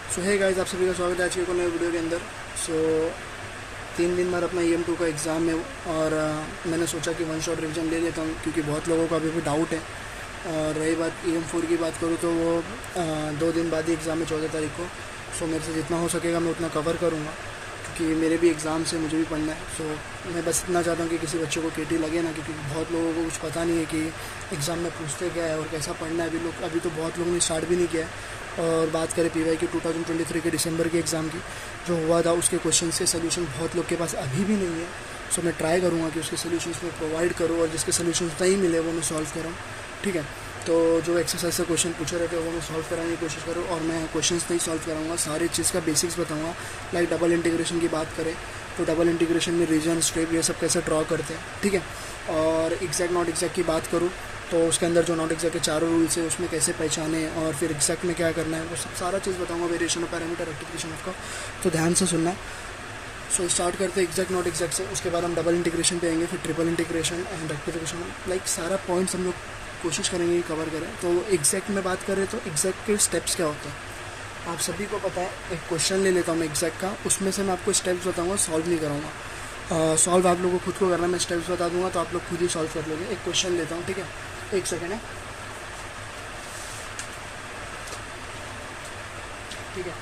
सो है गाइस, आप सभी का स्वागत है आज के एक नए वीडियो के अंदर। सो 3 दिन बाद अपना EM2 का एग्ज़ाम है और मैंने सोचा कि वन शॉट रिवीजन ले लेता हूँ क्योंकि बहुत लोगों का अभी भी डाउट है। और रही बात EM4 की बात करूँ तो वो 2 दिन बाद ही एग्ज़ाम है, 14 तारीख को। सो मेरे से जितना हो सकेगा मैं उतना कवर करूँगा क्योंकि मेरे भी एग्ज़ाम से मुझे भी पढ़ना है। सो मैं बस इतना चाहता हूँ कि किसी बच्चे को KT लगे ना, क्योंकि बहुत लोगों को कुछ पता नहीं है कि एग्ज़ाम में पूछते क्या है और कैसा पढ़ना है। अभी तो बहुत लोगों ने स्टार्ट भी नहीं किया है। और बात करें PY की 2023 के दिसंबर के एग्ज़ाम की जो हुआ था, उसके क्वेश्चन के सोल्यूशन बहुत लोग के पास अभी भी नहीं है। सो मैं ट्राई करूँगा कि उसके सोल्यूशंस मैं प्रोवाइड करूँ और जिसके सोल्यूशंस नहीं मिले वो मैं सॉल्व करूँ। ठीक है, तो जो एक्सरसाइज से क्वेश्चन पूछे रहते हैं वो मैं सॉल्व कराने की कोशिश करूँ और मैं क्वेश्चंस नहीं सॉल्व कराऊंगा, सारी चीज़ का बेसिक्स बताऊंगा। लाइक डबल इंटीग्रेशन की बात करें तो डबल इंटीग्रेशन में रीजन, स्ट्रिप ये सब कैसे ड्रॉ करते हैं। ठीक है, और एग्जैक्ट नॉट एग्जैक्ट की बात करूँ तो उसके अंदर जो नॉट एग्जैक्ट के चारों रूल्स है उसमें कैसे पहचाने और फिर एग्जैक्ट में क्या करना है वो सब सारा चीज़ बताऊंगा। Variation of parameter, rectification of का, तो ध्यान से सुनना। सो स्टार्ट करते हैं एग्जैक्ट नॉट एग्जैक्ट से, उसके बाद हम डबल इंटीग्रेशन पे आएंगे, फिर triple integration and rectification. Like सारा पॉइंट्स हम लोग कोशिश करेंगे कि कवर करें। तो एग्जैक्ट में बात करें तो एग्जैक्ट के स्टेप्स क्या होते हैं आप सभी को पता है। एक क्वेश्चन ले लेता हूँ मैं एग्जैक्ट का, उसमें से मैं आपको स्टेप्स बताऊँगा, सॉल्व नहीं कराऊंगा। सॉल्व आप लोगों को खुद को करना, मैं स्टेप्स बता दूंगा तो आप लोग खुद ही सॉल्व कर लोगे। एक क्वेश्चन लेता हूँ, ठीक है, एक सेकेंड है, ठीक है।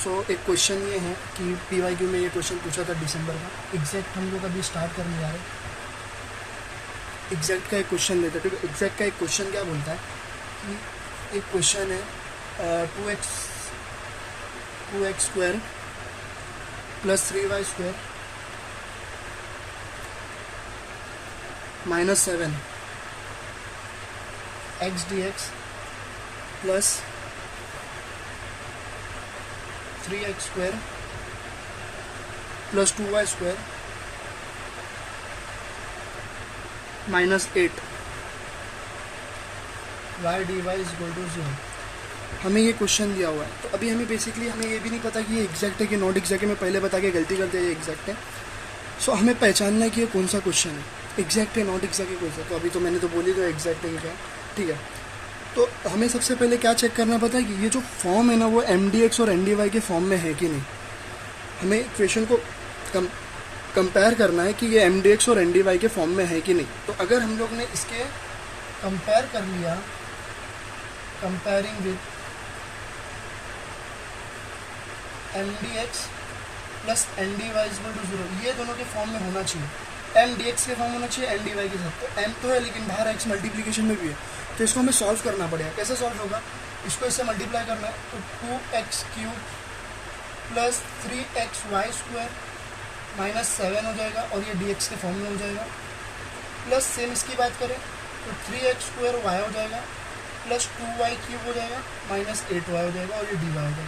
सो एक क्वेश्चन ये है कि PYQ में ये क्वेश्चन पूछा था दिसंबर का। एग्जैक्ट हम लोग अभी स्टार्ट करने जा रहे हैं। एग्जैक्ट का एक क्वेश्चन लेते हैं, ठीक है। एग्जैक्ट का एक क्वेश्चन क्या बोलता है कि एक क्वेश्चन है 2x square plus 3y square minus 7 x dx plus 3x square plus 2y square minus 8 y dy is equal to 0। हमें ये क्वेश्चन दिया हुआ है, तो अभी हमें बेसिकली हमें ये भी नहीं पता कि ये एग्जैक्ट है कि नॉट एग्जैक्ट है। मैं पहले बता के गलती करते हैं, ये एग्जैक्ट है। सो हमें पहचानना है कि ये कौन सा क्वेश्चन है, एग्जैक्ट है नॉट एग्जैक्ट है कौन सा। तो अभी तो मैंने तो बोली तो एग्जैक्ट है क्या, ठीक है। तो हमें सबसे पहले क्या चेक करना पता है कि ये जो फॉर्म है ना वो MDX और NDY के फॉर्म में है कि नहीं। हमें इक्वेशन को कंपेयर करना है कि ये MDX और NDY के फॉर्म में है कि नहीं। तो अगर हम लोग ने इसके कंपेयर कर लिया, comparing with MDX plus NDY is equal to 0, ये दोनों के फॉर्म में होना चाहिए। MDX के फॉर्म होना चाहिए, NDY के साथ। तो M तो है लेकिन बाहर X मल्टीप्लीकेशन में भी है, तो इसको हमें सॉल्व करना पड़ेगा। कैसे सॉल्व होगा, इसको इससे मल्टीप्लाई करना है तो 2x cube plus 3xy square minus 7 हो जाएगा और ये dx के फॉर्म में हो जाएगा। प्लस सेम इसकी बात करें तो 3x स्क्वायर y हो जाएगा प्लस 2y क्यूब हो जाएगा माइनस 8y हो जाएगा और ये dy हो जाएगा।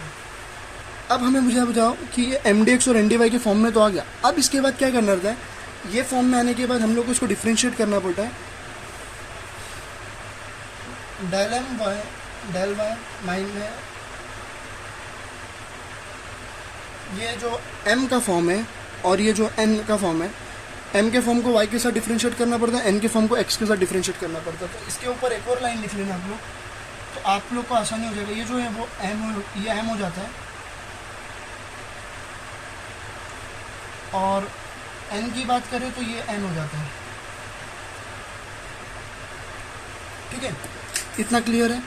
अब हमें मुझे बताओ कि ये MDX और NDY के फॉर्म में तो आ गया। अब इसके बाद क्या करना रहता है, ये फॉर्म में आने के बाद हम लोग को इसको डिफ्रेंशिएट करना पड़ता है। Del M Y del Y minus ये जो M का फॉर्म है और ये जो N का फॉर्म है, M के फॉर्म को Y के साथ डिफ्रेंशिएट करना पड़ता है, N के फॉर्म को X के साथ डिफ्रेंशिएट करना पड़ता है। तो इसके ऊपर एक और लाइन लिख लेना आप लोग, तो आप लोग को आसानी हो जाएगा। ये जो है वो ये M हो जाता है और N की बात करें तो ये N हो जाता है। ठीक है, इतना क्लियर है,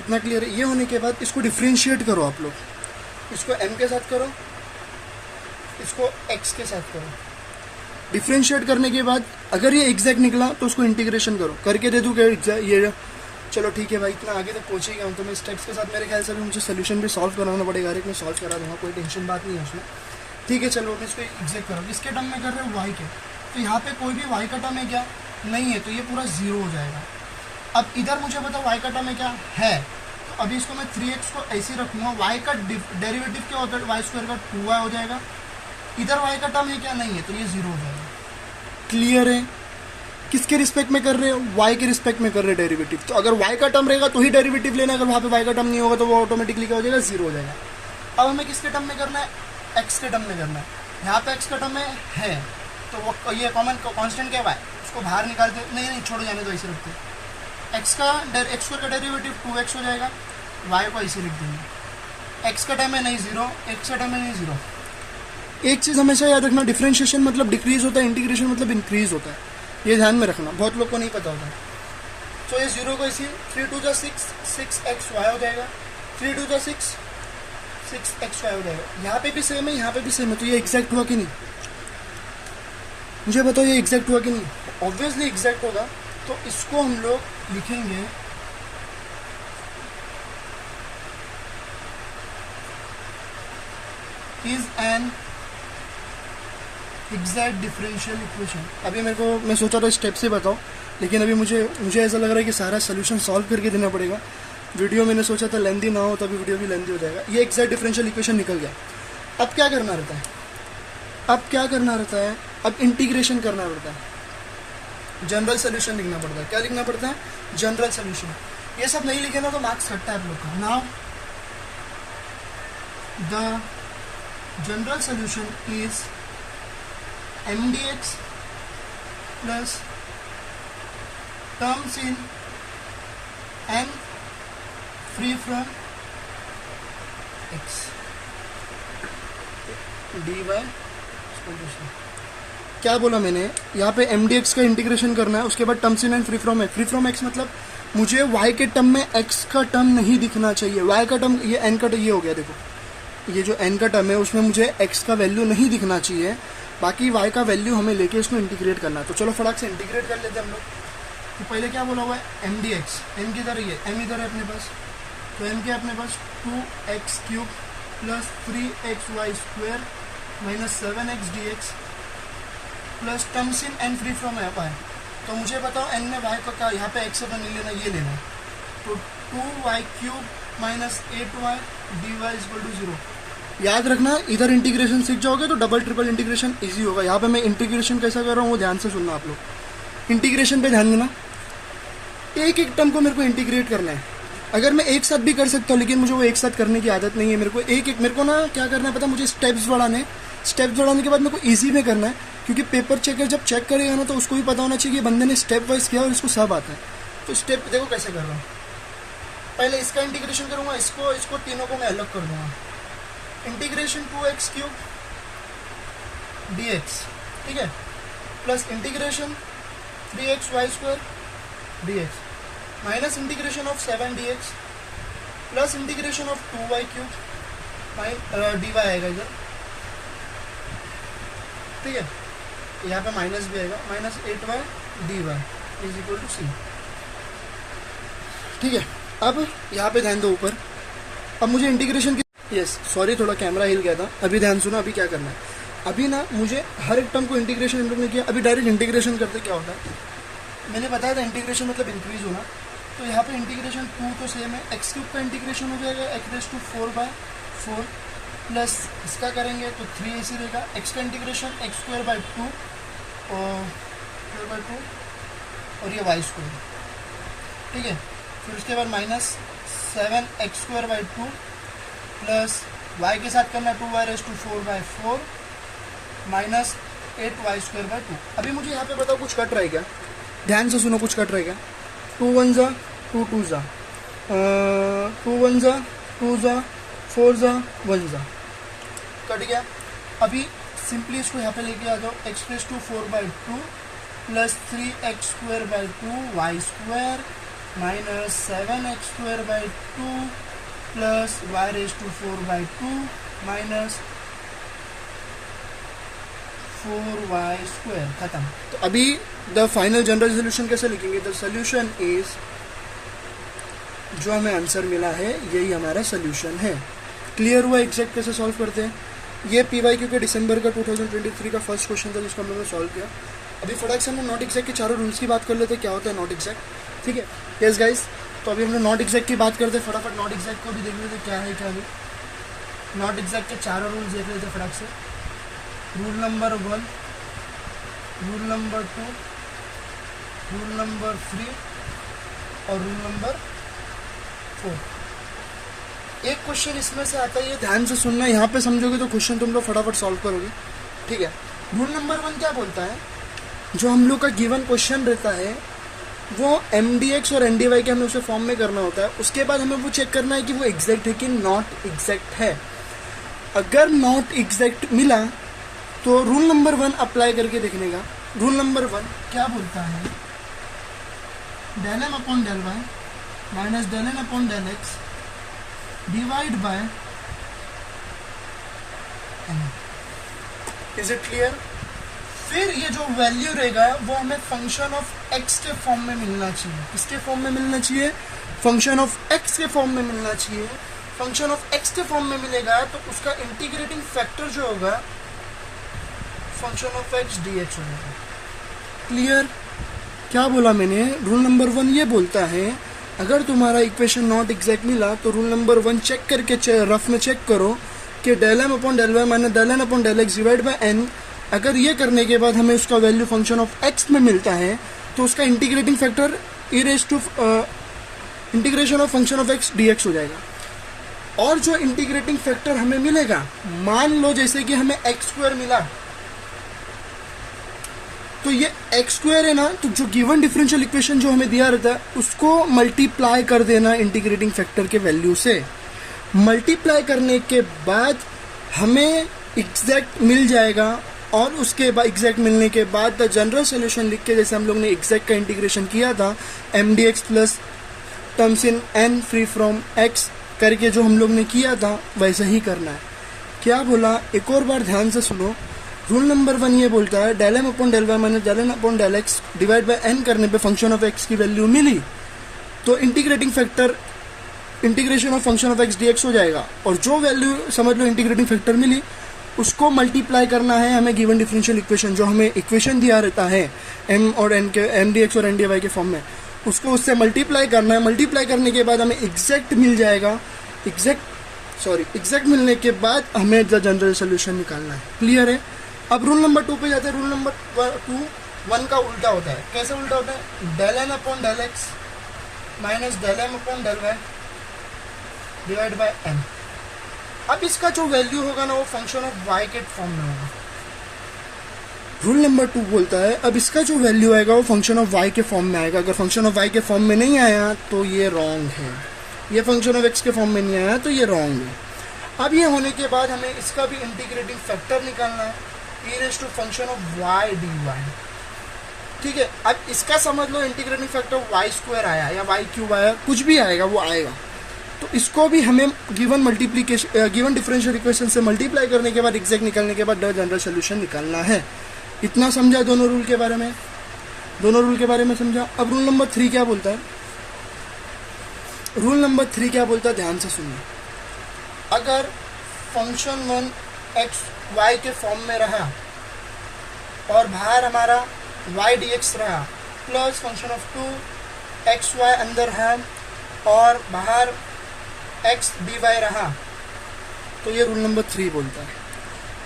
इतना क्लियर है। ये होने के बाद इसको डिफ्रेंशिएट करो आप लोग, इसको M के साथ करो, इसको X के साथ करो। डिफ्रेंशिएट करने के बाद अगर ये एग्जैक्ट निकला तो उसको इंटीग्रेशन करो, करके दे दूँ क्या ये। चलो ठीक है भाई, इतना आगे तक पहुँच ही गया हूँ तो मैं स्टेप्स के साथ मेरे ख्याल से भी मुझे सोल्यूशन भी सॉल्व कराना पड़ेगा। हर एक में सॉल्व करा दूँगा, कोई टेंशन बात नहीं है उसमें। ठीक है, चलो मैं इसको एग्जैक्ट करो। इसके टर्म में कर रहे हो y के, तो यहाँ पे कोई भी y का टर्म है क्या, नहीं है, तो ये पूरा 0 हो जाएगा। अब इधर मुझे बताओ y का टर्म है क्या, है। तो अभी इसको मैं 3x को ऐसे ही रखूँगा। y का डेरिवेटिव क्या होता है, y स्क्वायर का 2y हो जाएगा। इधर y का टर्म है क्या, नहीं है, तो ये 0 हो जाएगा। क्लियर है, किसके रिस्पेक्ट में कर रहे हो, y के रिस्पेक्ट में कर रहे हैं डेरिवेटिव। तो अगर y का टर्म रहेगा तो ही डेरिवेटिव लेना, अगर वहाँ पे y का टर्म नहीं होगा तो वो ऑटोमेटिकली क्या हो जाएगा, 0 हो जाएगा। अब हमें किसके टर्म में करना है, x के टर्म में करना है। यहाँ पे x का टर्म है तो वो ये कॉमन कांस्टेंट क्या है, उसको बाहर निकालते, नहीं छोड़ जाने दो, ऐसे रखते। x स्क्वायर का डेरिवेटिव 2x हो जाएगा, y को ऐसे लिख देंगे। एक्स का टर्म है नहीं जीरो, एक्स का टर्म है नहीं जीरो। एक चीज़ हमेशा याद रखना, डिफरेंशिएशन मतलब डिक्रीज होता है, इंटीग्रेशन मतलब इंक्रीज होता है, ये ध्यान में रखना, बहुत लोग को नहीं पता होता। तो ये जीरो को इसी 3 2 जा 6, 6xy हो जाएगा, 3 2 जा 6, 6xy हो जाएगा। यहाँ पे भी सेम है, यहाँ पे भी सेम है, तो ये एग्जैक्ट हुआ कि नहीं? मुझे बताओ ये एग्जैक्ट हुआ कि नहीं? ऑब्वियसली एग्जैक्ट होगा। तो इसको हम लोग लिखेंगे is an exact differential equation. अभी मेरे को, मैं सोचा था स्टेप से बताओ, लेकिन अभी मुझे ऐसा लग रहा है कि सारा सोल्यूशन सॉल्व करके देना पड़ेगा। वीडियो मैंने सोचा था लेंदी ना हो, तो अभी वीडियो भी लेंदी हो जाएगा। ये एग्जैक्ट डिफरेंशियल इक्वेशन निकल गया। अब क्या करना रहता है? अब इंटीग्रेशन करना पड़ता है, जनरल सोल्यूशन लिखना पड़ता है। क्या लिखना पड़ता है? General solution. ये सब नहीं लिखे ना तो मार्क्स कटता है आप लोग का। Now the general solution is mdx plus terms in n free from x dy। क्या बोला मैंने? यहाँ पे mdx का इंटीग्रेशन करना है, उसके बाद terms in and free from x. Free from x मतलब मुझे y के टर्म में x का टर्म नहीं दिखना चाहिए। y का टर्म, ये n का, ये हो गया, देखो ये जो n का टर्म है उसमें मुझे x का वैल्यू नहीं दिखना चाहिए, बाकी y का वैल्यू हमें लेके इसको इंटीग्रेट करना है। तो चलो फटाक से इंटीग्रेट कर लेते हैं हम लोग। तो पहले क्या बोला हुआ है? mdx, n किधर है? ये m इधर है अपने पास, तो m क्या है अपने पास? 2x³ plus 3xy square minus 7x dx plus terms in N free from y। तो मुझे बताओ n में y का क्या, यहाँ पे x अपन नहीं लेना, ये लेना है। तो 2y³ minus 8y dy equal to 0। याद रखना, इधर इंटीग्रेशन सीख जाओगे तो डबल ट्रिपल इंटीग्रेशन इजी होगा। यहाँ पे मैं इंटीग्रेशन कैसा कर रहा हूँ वो ध्यान से सुनना आप लोग। इंटीग्रेशन पे ध्यान देना, एक एक टर्म को मेरे को इंटीग्रेट करना है। अगर मैं एक साथ भी कर सकता हूँ, लेकिन मुझे वो एक साथ करने की आदत नहीं है। मेरे को ना क्या करना है पता, मुझे स्टेप्स बढ़ाने के बाद मेरे को ईजी में करना है, क्योंकि पेपर चेकर जब चेक करेगा ना तो उसको भी पता होना चाहिए कि बंदे ने स्टेप वाइज किया और इसको सब आता है। तो स्टेप देखो कैसे कर रहा हूँ। पहले इसका इंटीग्रेशन करूँगा, इसको तीनों को मैं अलग कर दूंगा। इंटीग्रेशन 2x³ dx, ठीक है, plus integration 3xy² dx minus integration of 7 dx plus integration of 2y³ dy आएगा इधर, ठीक है, यहाँ पे माइनस भी आएगा, minus 8y dy is equal to c। ठीक है, अब यहाँ पे ध्यान दो ऊपर। अब मुझे इंटीग्रेशन की, यस सॉरी थोड़ा कैमरा हिल गया था। अभी ध्यान सुनो, अभी क्या करना है। अभी ना मुझे हर एक टर्म को इंटीग्रेशन हम लोग ने किया, अभी डायरेक्ट इंटीग्रेशन करते क्या होता है। मैंने बताया था इंटीग्रेशन मतलब इंक्रीज होना, तो यहाँ पे इंटीग्रेशन 2 तो सेम है, x³ का इंटीग्रेशन हो जाएगा x⁴/4 प्लस इसका करेंगे तो 3 ऐसे रहेगा, x का इंटीग्रेशन x²/2 और ये y², ठीक है। फिर उसके बाद माइनस 7x²/2 प्लस y के साथ करना 2y⁴/4 माइनस 8y²/2। अभी मुझे यहाँ पे बताओ कुछ कट रहा है क्या? ध्यान से सुनो, कुछ कट रहा है क्या? 2 1 जा 2 2 जा 2 1 जा 2 जा 4 जा 1 जा, कट गया। अभी सिंपली इसको यहाँ पे लेके आ जाओ, x⁴/2 plus 3x²/2 y² minus 7x²/2 plus y⁴/2 minus 4y², खत्म। तो अभी द फाइनल जनरल सोल्यूशन कैसे लिखेंगे? द सोल्यूशन इज, जो हमें आंसर मिला है यही हमारा सोल्यूशन है। क्लियर हुआ एग्जैक्ट कैसे सॉल्व करते हैं? ये PYQ के दिसंबर का 2023 का फर्स्ट क्वेश्चन था जिसको हम लोगों ने सॉल्व किया। अभी फटाक से हम नॉट एग्जैक्ट के चारों रूल्स की बात कर लेते हैं, क्या होता है नॉट एग्जैक्ट, ठीक है। यस गाइस, तो अभी हम लोग नॉट एग्जैक्ट की बात करते हैं, फटाफट नॉट एग्जैक्ट को भी देख लेते क्या है क्या नहीं। नॉट एग्जैक्ट के चारों रूल्स देख लेते फटाक से। Rule number 1, rule number 2, rule number 3 और रूल नंबर 4। एक क्वेश्चन इसमें से आता है, ये ध्यान से सुनना, यहाँ पे समझोगे तो क्वेश्चन तुम लोग फटाफट सॉल्व करोगे, ठीक है। रूल नंबर 1 क्या बोलता है? जो हम लोग का गिवन क्वेश्चन रहता है वो एम डी एक्स और एन डी वाई के हमें उसे फॉर्म में करना होता है। उसके बाद हमें वो चेक करना है कि वो एग्जैक्ट है कि नॉट एग्जैक्ट है। अगर नॉट एग्जैक्ट मिला तो रूल नंबर 1 अप्लाई करके देखने का। रूल नंबर 1 क्या बोलता है, del M upon del Y minus del N upon del X divide by N. Is it clear? फिर ये जो वैल्यू रहेगा वो हमें फंक्शन ऑफ एक्स के फॉर्म में मिलना चाहिए। किसके फॉर्म में मिलना चाहिए? फंक्शन ऑफ एक्स के फॉर्म में मिलना चाहिए। फंक्शन ऑफ एक्स के फॉर्म में मिलेगा तो उसका इंटीग्रेटिंग फैक्टर जो होगा function of X D X हो जाएगा। क्लियर? क्या बोला मैंने? रूल नंबर 1 ये बोलता है अगर तुम्हारा इक्वेशन नॉट एग्जैक्ट मिला तो रूल नंबर 1 चेक करके रफ में चेक करो कि del M upon del Y minus del N upon del X divide by N. अगर ये करने के बाद हमें उसका वैल्यू फंक्शन ऑफ एक्स में मिलता है तो उसका integrating factor E raise to integration of function of X D X हो जाएगा। और जो इंटीग्रेटिंग फैक्टर हमें मिलेगा, मान लो जैसे कि हमें एक्स स्क्वायर मिला, तो ये एक्स स्क्वायर है ना, तो जो गिवन डिफरेंशियल इक्वेशन जो हमें दिया रहता है उसको मल्टीप्लाई कर देना इंटीग्रेटिंग फैक्टर के वैल्यू से। मल्टीप्लाई करने के बाद हमें एग्जैक्ट मिल जाएगा और उसके बाद एग्जैक्ट मिलने के बाद द जनरल सोल्यूशन लिख के, जैसे हम लोग ने एग्जैक्ट का इंटीग्रेशन किया था M D x plus terms in N free from X करके जो हम लोग ने किया था वैसा ही करना है। क्या बोला? एक और बार ध्यान से सुनो। रूल नंबर 1 ये बोलता है del M upon del Y minus del N upon del X divide by N करने पे फंक्शन ऑफ एक्स की वैल्यू मिली तो integrating factor integration of function of X D X हो जाएगा। और जो वैल्यू समझ लो इंटीग्रेटिंग फैक्टर मिली उसको मल्टीप्लाई करना है हमें गिवन डिफरेंशियल इक्वेशन, जो हमें इक्वेशन दिया रहता है एम और एन के, एम डी एक्स और एन डी वाई के फॉर्म में, उसको उससे मल्टीप्लाई करना है। मल्टीप्लाई करने के बाद हमें एग्जैक्ट मिल जाएगा। एग्जैक्ट मिलने के बाद हमें द जनरल सोल्यूशन निकालना है। क्लियर है? अब रूल नंबर 2 पे जाते हैं। रूल नंबर 2 1 का उल्टा होता है। कैसे उल्टा होता है? Del N upon del X minus del M upon del Y divide by N. अब इसका जो वैल्यू होगा ना वो फंक्शन ऑफ वाई के फॉर्म में होगा। रूल नंबर 2 बोलता है अब इसका जो वैल्यू आएगा वो फंक्शन ऑफ वाई के फॉर्म में आएगा। अगर फंक्शन ऑफ वाई के फॉर्म में नहीं आया तो ये रॉन्ग है। ये फंक्शन ऑफ एक्स के फॉर्म में नहीं आया तो ये रॉन्ग है। अब ये होने के बाद हमें इसका भी इंटीग्रेटिंग फैक्टर निकालना है E raise to function of Y D Y. ठीक है? अब इसका समझ लो इंटीग्रेटिंग फैक्टर वाई स्क्वायर आया या वाई क्यूब आया, कुछ भी आएगा वो आएगा। तो इसको भी हमें गिवन डिफरेंशियल इक्वेशन से मल्टीप्लाई करने के बाद एग्जैक्ट निकालने के बाद जनरल सोल्यूशन निकालना है। इतना समझा दोनों रूल के बारे में? दोनों रूल के बारे में समझा। अब रूल नंबर 3 क्या बोलता है? रूल नंबर 3 क्या बोलता है? ध्यान से सुनिए। अगर फंक्शन 1 एक्स वाई के फॉर्म में रहा और बाहर हमारा वाई डी एक्स रहा plus function of 2 X Y अंदर है और बाहर एक्स डी वाई रहा, तो ये रूल नंबर 3 बोलता है।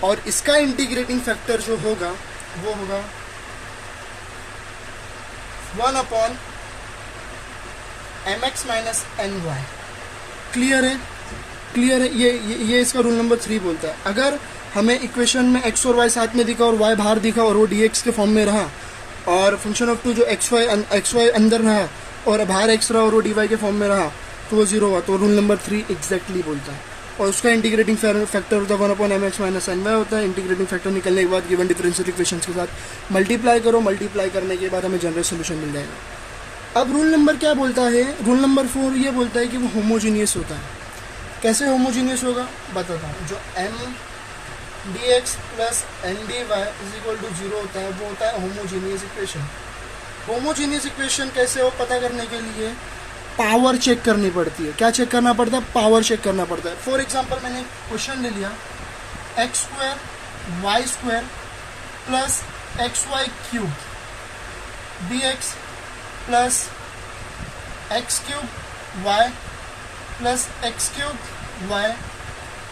और इसका इंटीग्रेटिंग फैक्टर जो होगा वो होगा 1 upon M x minus N Y. Clear है? क्लियर है? ये इसका रूल नंबर 3 बोलता है। अगर हमें इक्वेशन में एक्स और वाई साथ में दिखा और वाई बाहर दिखा और वो डी एक्स के फॉर्म में रहा और फंक्शन ऑफ 2 जो एक्स वाई अंदर रहा और बाहर एक्स रहा और वो डी वाई के फॉर्म में रहा तो वो 0 हुआ, तो रूल नंबर 3 एग्जैक्टली बोलता है। और उसका इंटीग्रेटिंग फैक्टर होता है 1 upon M x minus N y होता है। इंटीग्रेटिंग फैक्टर निकलने के बाद गिवन डिफरेंशियल इक्वेशन के साथ मल्टीप्लाई करो, मल्टीप्लाई करने के बाद हमें जनरल सोल्यूशन मिल जाएगा। अब रूल नंबर क्या बोलता है? रूल नंबर 4 ये बोलता है कि वो होमोजीनियस होता है। कैसे होमोजीनियस होगा बताता हूँ। जो M D x plus N d y is equal to 0 होता है वो होता है होमोजीनियस इक्वेशन। होमोजीनियस इक्वेशन कैसे हो पता करने के लिए पावर चेक करनी पड़ती है। क्या चेक करना पड़ता है? पावर चेक करना पड़ता है। फॉर एग्जांपल मैंने क्वेश्चन ले लिया x square y square plus x y cube d x plus x cube y plus x cube y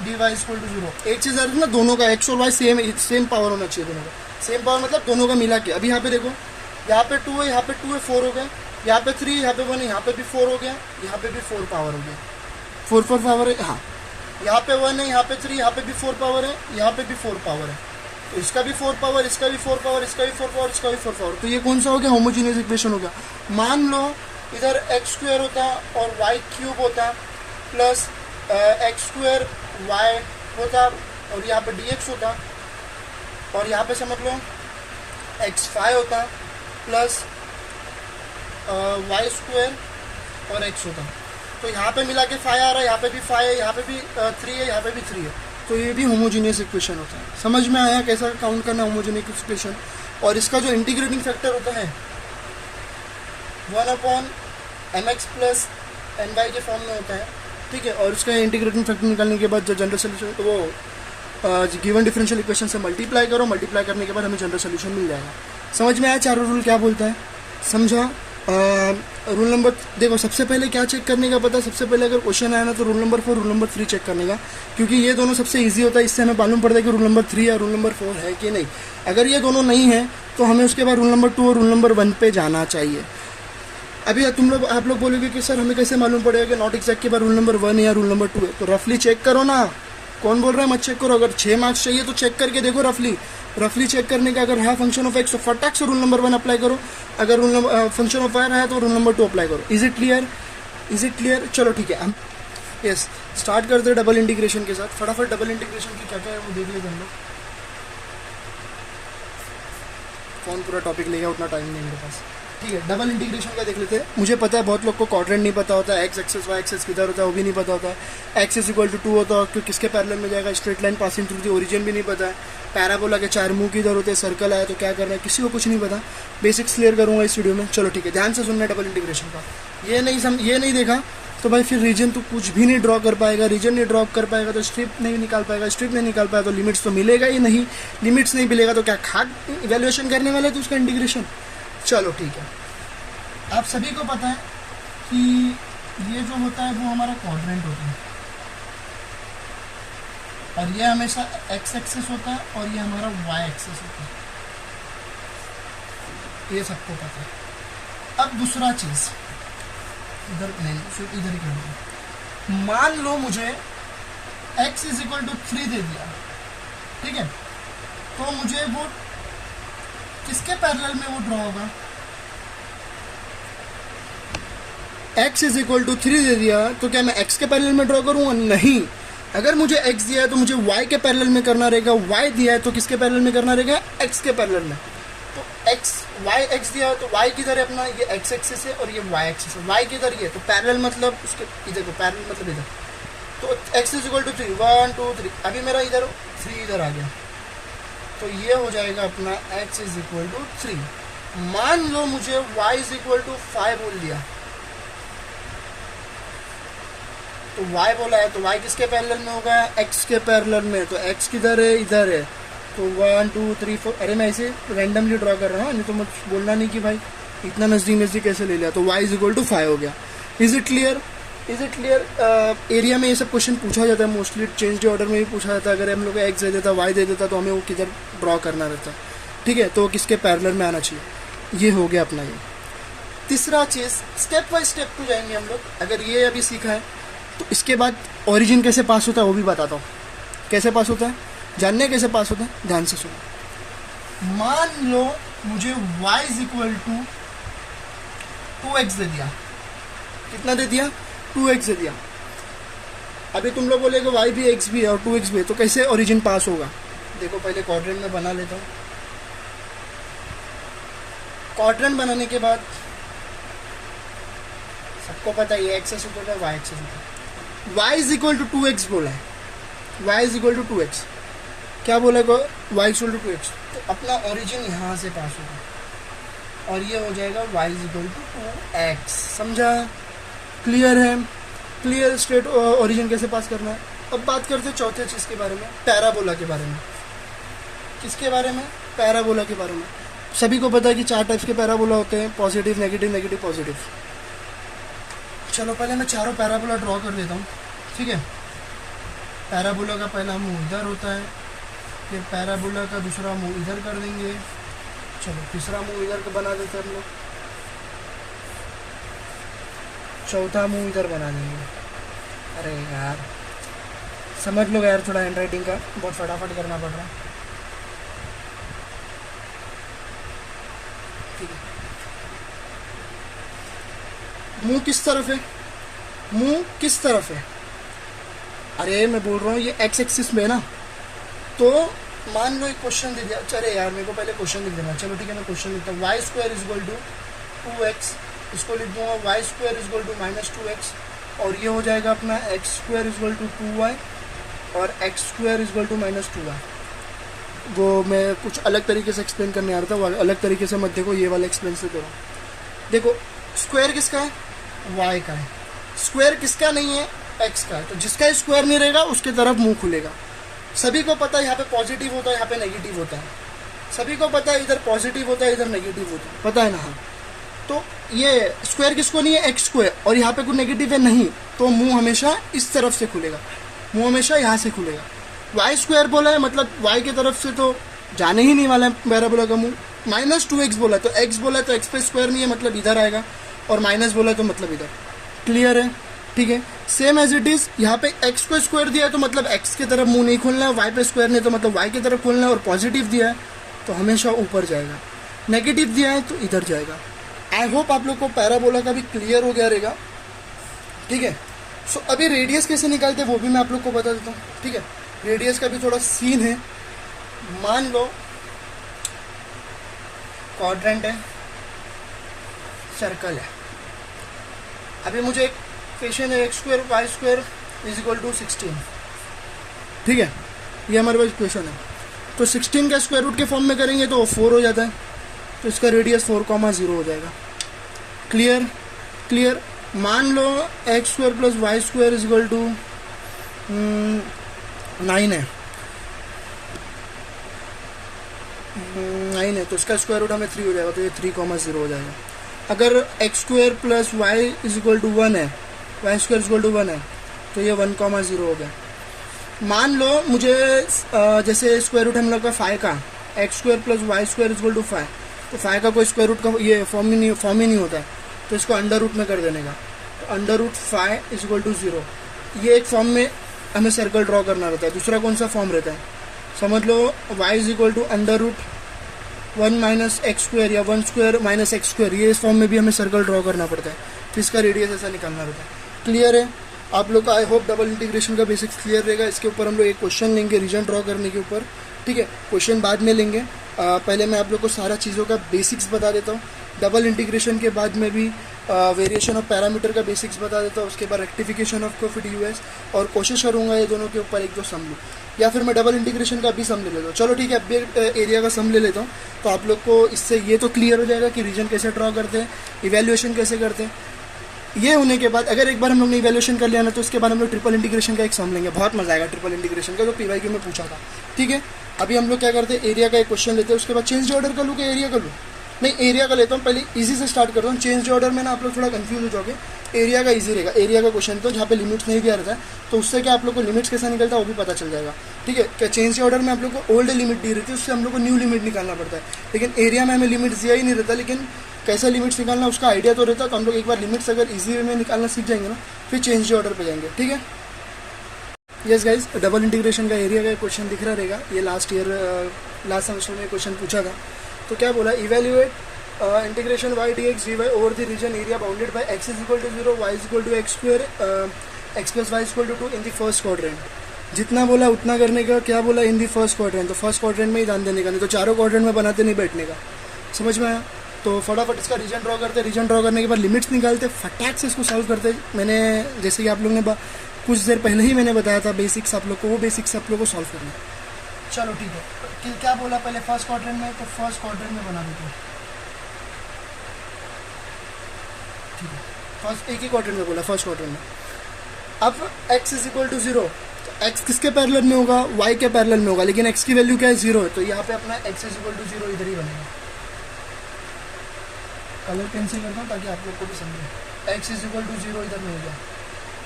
D y equal to 0। एक चीज़ ना, दोनों का एक्स और वाई सेम पावर होना चाहिए। दोनों का सेम पावर मतलब दोनों का मिला के। अभी यहाँ पे देखो, यहाँ पे 2 है, यहाँ पे 2 है, 4 हो गया। यहाँ पे 3, यहाँ पे 1 है, यहाँ पे भी 4 हो गया, यहाँ पे भी 4 पावर हो गया। 4 पावर है। हाँ, यहाँ पे 1 है, यहाँ पे 3, यहाँ पे भी 4 पावर है, यहाँ पे भी 4 पावर है। तो इसका भी 4 पावर, इसका भी 4 पावर, इसका भी 4 पावर, इसका भी 4 पावर, तो ये कौन सा हो गया? होमोजीनियस इक्वेशन हो गया। मान लो इधर एक्स स्क्वायर होता और वाई क्यूब होता प्लस एक्स स्क्वायर वाई होता और यहाँ पे डी एक्स होता, और यहाँ पे समझ लो एक्स फाइव होता प्लस वाई स्क्वायर और एक्स होता। तो यहाँ पे मिला के 5 आ रहा है, यहाँ पे भी 5 है, यहाँ पे भी 3 है, यहाँ पे भी 3 है, तो ये भी होमोजीनियस इक्वेशन होता है। समझ में आया कैसा काउंट करना होमोजीनियस इक्वेशन? और इसका जो इंटीग्रेटिंग फैक्टर होता है 1/mx प्लस ny के फॉर्म में होता है, ठीक है। और इसका इंटीग्रेटिंग फैक्टर निकालने के बाद जो जनरल सोल्यूशन तो वो गिवन डिफरेंशियल इक्वेशन से मल्टीप्लाई करो, मल्टीप्लाई करने के बाद हमें जनरल सोल्यूशन मिल जाएगा। समझ में आया चारों रूल क्या बोलता है? समझा? रूल नंबर देखो, सबसे पहले क्या चेक करने का पता है? सबसे पहले अगर क्वेश्चन आया ना तो rule number 4 rule number 3 check करने का, क्योंकि ये दोनों सबसे इजी होता है। इससे हमें मालूम पड़ता है कि रूल नंबर 3 या रूल नंबर 4 है कि नहीं। अगर ये दोनों नहीं है तो हमें उसके बाद रूल नंबर 2 और रूल नंबर 1 पे जाना चाहिए। अभी आप लोग बोलोगे कि सर हमें कैसे मालूम पड़ेगा कि नॉट एग्जैक्ट के बाद रूल नंबर 1 या रूल नंबर 2 है? तो रफली चेक करो ना। कौन बोल रहा है मत चेक करो? अगर 6 मार्क्स चाहिए तो चेक करके देखो रफली चेक करने का। अगर है फंक्शन ऑफ एक्स तो फटाक से रूल नंबर 1 अप्लाई करो, अगर rule number function of y है तो रूल नंबर 2 अप्लाई करो। Is it clear? चलो ठीक है, हम यस स्टार्ट करते हैं डबल इंटीग्रेशन के साथ। फटाफट डबल इंटीग्रेशन की क्या क्या है वो देख लेते हम लोग। कौन पूरा टॉपिक लेगा, उतना टाइम नहीं मेरे पास, ठीक है। डबल इंटीग्रेशन का देख लेते हैं। मुझे पता है बहुत लोग को क्वाड्रेंट नहीं पता होता है, एक्स एक्सेस वाई एक्सेस किधर होता है वो भी नहीं पता होता है। एक्स इज इक्वल टू 2 होता है क्योंकि किसके पैरेलल में जाएगा, straight line passing through the origin भी नहीं पता है। पैराबोला के 4 मुंह किधर होते हैं, सर्कल आया तो क्या करना है, किसी को कुछ नहीं पता। बेसिक्स क्लियर करूंगा इस वीडियो में। चलो ठीक है, ध्यान से सुनना डबल इंटीग्रेशन का। ये नहीं देखा तो भाई फिर रीजन तो कुछ भी नहीं ड्रॉ कर पाएगा, रीजन नहीं ड्रॉ कर पाएगा तो स्ट्रिप नहीं निकाल पाएगा, स्ट्रिप नहीं निकाल पाएगा तो लिमिट्स तो मिलेगा ही नहीं, लिमिट्स नहीं मिलेगा तो क्या खाट इवेल्युएशन करने वाले तो उसका इंटीग्रेशन। चलो ठीक है, आप सभी को पता है कि ये जो होता है वो हमारा क्वाड्रेंट होता है और ये हमेशा एक्स एक्सेस होता है और ये हमारा वाई एक्सेस होता है, ये सबको पता है। अब दूसरा चीज इधर नहीं, सिर्फ इधर ही करना। मान लो मुझे x इज इक्वल टू 3 दे दिया, ठीक है, तो मुझे वो किसके पैरेलल में वो ड्रॉ होगा? x इज इक्वल टू 3 दे दिया तो क्या मैं x के पैरेलल में ड्रॉ करूंगा? नहीं। अगर मुझे x दिया है तो मुझे y के पैरेलल में करना रहेगा, y दिया है तो किसके पैरेलल में करना रहेगा? x के पैरेलल में। तो x दिया है तो y किधर है अपना? ये x एक्सिस है और ये y एक्सिस है। y किधर ये? तो पैरेलल मतलब उसके इधर को, पैरेलल मतलब इधर। तो x इज इक्वल टू 3, 1 2 3। अभी मेरा इधर 3 इधर आ गया तो ये हो जाएगा अपना x इज इक्वल टू 3। मान लो मुझे y इज इक्वल टू 5 बोल दिया, तो y बोला है तो y किसके पैरेलल में होगा? x के पैरेलल में। तो x किधर है? इधर है। तो 1 2 3 4, अरे मैं ऐसे रैंडमली ड्रॉ कर रहा हूँ, नहीं तो मुझे बोलना नहीं कि भाई इतना नज़दीक कैसे ले लिया। तो y इज इक्वल टू 5 हो गया। Is it clear? एरिया में ये सब क्वेश्चन पूछा जाता है मोस्टली, चेंज ऑर्डर में भी पूछा जाता है। अगर हम लोग x दे देता, y दे देता तो हमें वो किधर ड्रॉ करना रहता, ठीक है। तो किसके पैरेलल में आना चाहिए, ये हो गया अपना ये। तीसरा चीज़, स्टेप बाय स्टेप टू जाएंगे हम लोग। अगर ये अभी सीखा है तो इसके बाद ओरिजिन कैसे पास होता है वो भी बताता हूँ। कैसे पास होता है जानने, कैसे पास होता है ध्यान से सुनो। मान लो मुझे y is equal to 2x दे दिया। कितना दे दिया? 2x दे दिया। अभी तुम लोग बोलेगे y भी x भी है और 2x भी है, तो कैसे ओरिजिन पास होगा? देखो पहले क्वाड्रेंट में बना लेता हूँ। क्वाड्रेंट बनाने के बाद सबको पता है ये एक्सेस होता है, y एक्सेस होता है। y is equal to 2x बोला है, y is equal to 2x। क्या बोला है? y is equal to 2x। तो अपना ओरिजिन यहाँ से पास होगा और ये हो जाएगा y is equal to 2x। समझा? क्लियर है? क्लियर स्ट्रेट ओरिजिन कैसे पास करना है। अब बात करते हैं चौथे चीज़ के बारे में, पैराबोला के बारे में। किसके बारे में? पैराबोला के बारे में। सभी को पता है कि 4 टाइप्स के पैराबोला होते हैं, पॉजिटिव, नेगेटिव, नेगेटिव, पॉजिटिव। चलो पहले मैं चारों पैराबोला ड्रॉ कर देता हूँ, ठीक है। पैराबोला का पहला मुंह इधर होता है, फिर पैराबोला का दूसरा मुंह इधर कर देंगे। चलो तीसरा मुंह इधर का बना देते हैं हम लोग, चौथा मुंह इधर बना देंगे। अरे यार समझ लो यार, थोड़ा हैंड राइटिंग का बहुत फटाफट करना पड़ रहा है। ठीक है। मुंह किस तरफ है, मुंह किस तरफ है? अरे मैं बोल रहा हूँ ये एक्स एक्सिस में ना, तो मान लो एक क्वेश्चन दे दिया, चले यार मेरे को पहले क्वेश्चन लिख देना, चलो ठीक है मैं क्वेश्चन लिखता हूँ। Y square is equal to 2x, इसको लिख दूंगा y square is equal to -2x, और ये हो जाएगा अपना x square is equal to 2y और x square is equal to -2y। वो मैं कुछ अलग तरीके से एक्सप्लेन करने आ रहा था, वो अलग तरीके से मत देखो, ये वाला एक्सप्लेन से करो। देखो स्क्वायर किसका है, y का है, स्क्वायर किसका नहीं है, x का है, तो जिसका स्क्वायर नहीं रहेगा उसके तरफ मुंह खुलेगा। सभी को पता है यहाँ पे पॉजिटिव होता है, यहाँ पे नेगेटिव होता है, सभी को पता है इधर पॉजिटिव होता है इधर नेगेटिव होता है, पता है ना। हाँ, तो ये स्क्वायर किसको नहीं है, एक्स स्क्वायर, और यहाँ पे कुछ नेगेटिव है नहीं, तो मुंह हमेशा इस तरफ से खुलेगा, मुंह हमेशा यहाँ से खुलेगा। वाई स्क्वायर बोला है मतलब वाई की तरफ से तो जाने ही नहीं वाला है पैराबोला का मुंह। -2x बोला तो x बोला तो x पे स्क्वायर नहीं है मतलब इधर आएगा, और माइनस बोला तो मतलब इधर। क्लियर है, ठीक है। सेम एज इट इज यहाँ पे x को स्क्वायर दिया है तो मतलब x की तरफ मुंह नहीं खोलना है, y पे स्क्वायर नहीं तो मतलब y की तरफ खोलना है, और पॉजिटिव दिया है तो हमेशा ऊपर जाएगा, नेगेटिव दिया है तो इधर जाएगा। आई होप आप लोग को पैराबोला का भी क्लियर हो गया रहेगा, ठीक है। सो अभी रेडियस कैसे निकालते हैं वो भी मैं आप लोग को बता देता हूँ, ठीक है। रेडियस का भी थोड़ा सीन है। मान लो क्वाड्रेंट है, सर्कल है, अभी मुझे एक क्वेश्चन है x square y square is equal to 16, ठीक है, ये हमारे पास क्वेश्चन है। तो 16 का स्क्वायर रूट के फॉर्म में करेंगे तो 4 हो जाता है, तो इसका रेडियस 4,0 हो जाएगा। Clear clear. मान लो X square plus Y square is equal to 9 है, 9 है, तो इसका स्क्वायर रूट हमें 3 हो जाएगा, तो ये 3,0 हो जाएगा। अगर x square plus y is equal to 1 है, y square is equal to 1 है, तो ये 1,0 हो गया। मान लो मुझे जैसे स्क्वायर रूट हम लोग का 5 का, x square plus Y square is equal to 5, तो 5 का कोई स्क्वायर रूट का ये फॉर्म ही नहीं होता है, तो इसको अंडर रूट में कर देने का, तो under root 5 is equal to 0। ये एक फॉर्म में हमें सर्कल ड्रॉ करना रहता है। दूसरा कौन सा फॉर्म रहता है, समझ लो y is equal to under root 1 minus x square या 1 स्क्वायर माइनस एक्स स्क्वायर, ये इस फॉर्म में भी हमें सर्कल ड्रॉ करना पड़ता है, तो इसका रेडियस ऐसा निकालना रहता है। क्लियर है आप लोग का। आई होप डबल इंटीग्रेशन का बेसिक्स क्लियर रहेगा। इसके ऊपर हम लोग एक क्वेश्चन लेंगे रीजन ड्रॉ करने के ऊपर, ठीक है। क्वेश्चन बाद में लेंगे, पहले मैं आप लोग को सारा चीज़ों का बेसिक्स बता देता हूँ। डबल इंटीग्रेशन के बाद में भी वेरिएशन ऑफ पैरामीटर का बेसिक्स बता देता हूँ, उसके बाद रेक्टिफिकेशन ऑफ कोफिट यूएस, और कोशिश करूँगा ये दोनों के ऊपर एक दो सम लूँ, या फिर मैं डबल इंटीग्रेशन का भी सम ले लेता हूँ। चलो ठीक है, अब एरिया का सम ले लेता हूँ, तो आप लोग को इससे ये तो क्लियर हो जाएगा कि रीजन कैसे ड्रॉ करते हैं, इवैल्यूएशन कैसे करते हैं। ये होने के बाद अगर एक बार हम लोग ने इवैल्यूएशन कर लिया ना, तो उसके बाद हम लोग ट्रिपल इंटीग्रेशन का एक सम लेंगे, बहुत मजा आएगा ट्रिपल इंटीग्रेशन का, जो पीवाईक्यू में पूछा था, ठीक है। अभी हम लोग क्या करते हैं, एरिया का एक क्वेश्चन लेते हैं, उसके बाद चेंज ऑर्डर का लूँ कि एरिया का लूँ, नहीं एरिया का लेता हूँ। पहले इजी से स्टार्ट करता हूँ, चेंज ऑर्डर में ना आप लोग थोड़ा कंफ्यूज हो जाओगे। एरिया का इजी रहेगा, एरिया का क्वेश्चन तो जहाँ पे लिमिट्स नहीं दिया रहता है, तो उससे क्या आप लोग को लिमिट्स कैसा निकलता है वो भी पता चल जाएगा, ठीक है। क्या चेंज ऑर्डर में आप लोग को ओल्ड लिमिट दी रहती है, उससे हम लोग को न्यू लिमिट निकालना पड़ता है, लेकिन एरिया में हमें लिमिट्स दिया ही नहीं रहता, लेकिन कैसा लिमिट्स निकालना उसका आइडिया तो रहता है। तो हम लोग एक बार लिमिट्स अगर इजी वे में निकालना सीख जाएंगे ना, फिर चेंज ऑर्डर पे जाएंगे, ठीक है। यस गाइज, डबल इंटीग्रेशन का एरिया का क्वेश्चन दिख रहा रहेगा, ये लास्ट सेमेस्टर में क्वेश्चन पूछा था। तो क्या बोला, evaluate integration y dx dy over the region area bounded by x is equal to 0, y is equal to x square, x plus Y equal to 2 in the first quadrant. जितना बोला उतना करने का। क्या बोला, इन दी फर्स्ट क्वाड्रेंट, तो first quadrant में ही ध्यान देने का, नहीं तो चारों क्वाड्रेंट में बनाते नहीं बैठने का। समझ में आया? तो फटाफट इसका रीजन ड्रॉ करते, रीजन ड्रॉ करने के बाद लिमिट्स निकालते, फटाक से इसको सॉल्व करते। मैंने जैसे कि आप लोग ने कुछ देर पहले ही मैंने बताया था बेसिक्स आप लोग को, वो बेसिक्स आप लोग को सॉल्व करना। चलो ठीक है, कि क्या बोला पहले फर्स्ट क्वाड्रेंट में, तो फर्स्ट क्वाड्रेंट में बना देते हैं, ठीक है। फर्स्ट एक ही क्वाड्रेंट में बोला, फर्स्ट क्वाड्रेंट में। अब x इज इक्वल टू 0, तो x किसके पैरेलल में होगा, y के पैरेलल में होगा, लेकिन x की वैल्यू क्या है, 0 है, तो यहाँ पे अपना x इज इक्वल टू 0 इधर ही बनेगा। कलर कैंसिल करता हूँ ताकि आप लोग को भी समझे, x इज इक्वल टू 0 इधर में हो गया।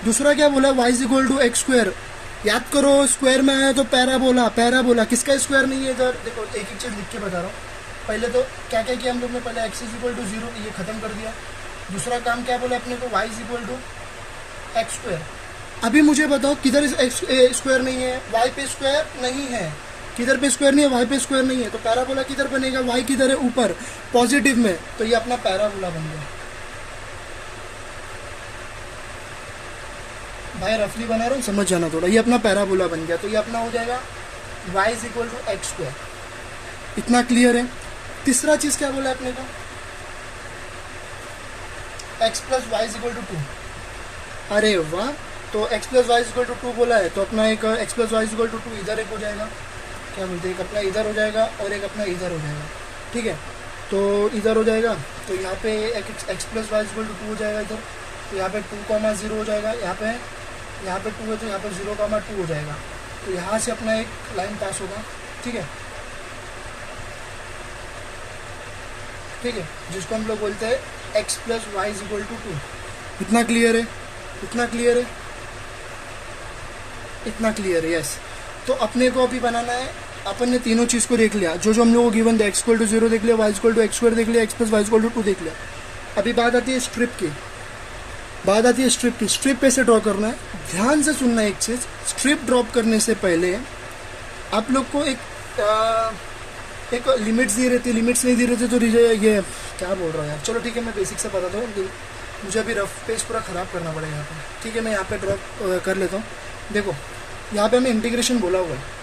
दूसरा क्या बोला, y is equal to x square. याद करो, स्क्वायर में आया तो पैराबोला, पैराबोला किसका स्क्वायर नहीं है इधर। देखो एक एक चीज़ लिख के बता रहा हूँ। पहले तो क्या क्या किया हम लोग ने, पहले x इज इक्वल टू 0 ये खत्म कर दिया। दूसरा काम क्या बोला अपने को, y is equal to x square. अभी मुझे बताओ किधर एक्स स्क्वायर नहीं है, y पे स्क्वायर नहीं है, किधर पे स्क्वायर नहीं है, वाई पे स्क्वायर नहीं है, तो पैराबोला किधर बनेगा, वाई किधर है, ऊपर पॉजिटिव में, तो ये अपना पैराबोला बन गया। भाई रफली बना रहा हूँ, समझ जाना थोड़ा, ये अपना पैराबोला बन गया। तो ये अपना हो जाएगा y is equal to x square. इतना क्लियर है। तीसरा चीज़ क्या बोला अपने को, x plus y is equal to 2। अरे वाह, तो x plus y is equal to 2 बोला है, तो अपना एक x plus y is equal to 2 इधर एक हो जाएगा, क्या बोलते हैं, एक अपना इधर हो जाएगा और एक अपना इधर हो जाएगा। ठीक है, तो इधर हो जाएगा, तो यहाँ पे x plus y is equal to 2 हो जाएगा इधर, तो यहाँ पे 2,0 हो जाएगा, यहाँ पे 2 है तो यहाँ पे 0,2 हो जाएगा। तो यहाँ से अपना एक लाइन पास होगा। ठीक है, ठीक है, जिसको हम लोग बोलते हैं x plus y is equal to 2। इतना क्लियर है, इतना क्लियर है, इतना क्लियर है, यस। तो अपने को अभी बनाना है, अपन ने तीनों चीज़ को देख लिया, जो जो हम लोग को गिवन था, x इक्वल टू 0 देख लिया, y equal to x square देख लिया, x plus Y equal to 2 देख लिया। अभी बात आती है स्ट्रिप की, बात आती है स्ट्रिप की। स्ट्रिप कैसे ड्रॉ करना है, ध्यान से सुनना है एक चीज़, स्ट्रिप ड्रॉप करने से पहले आप लोग को एक लिमिट्स दी रहती है, लिमिट्स नहीं दी रहती तो ये क्या बोल रहा है यार, चलो ठीक है, मैं बेसिक से बताता हूँ, मुझे अभी रफ पेज पूरा ख़राब करना पड़ेगा यहाँ पे। ठीक है, मैं यहाँ पे ड्रॉप कर लेता हूँ। देखो यहाँ पे हमें इंटीग्रेशन बोला हुआ है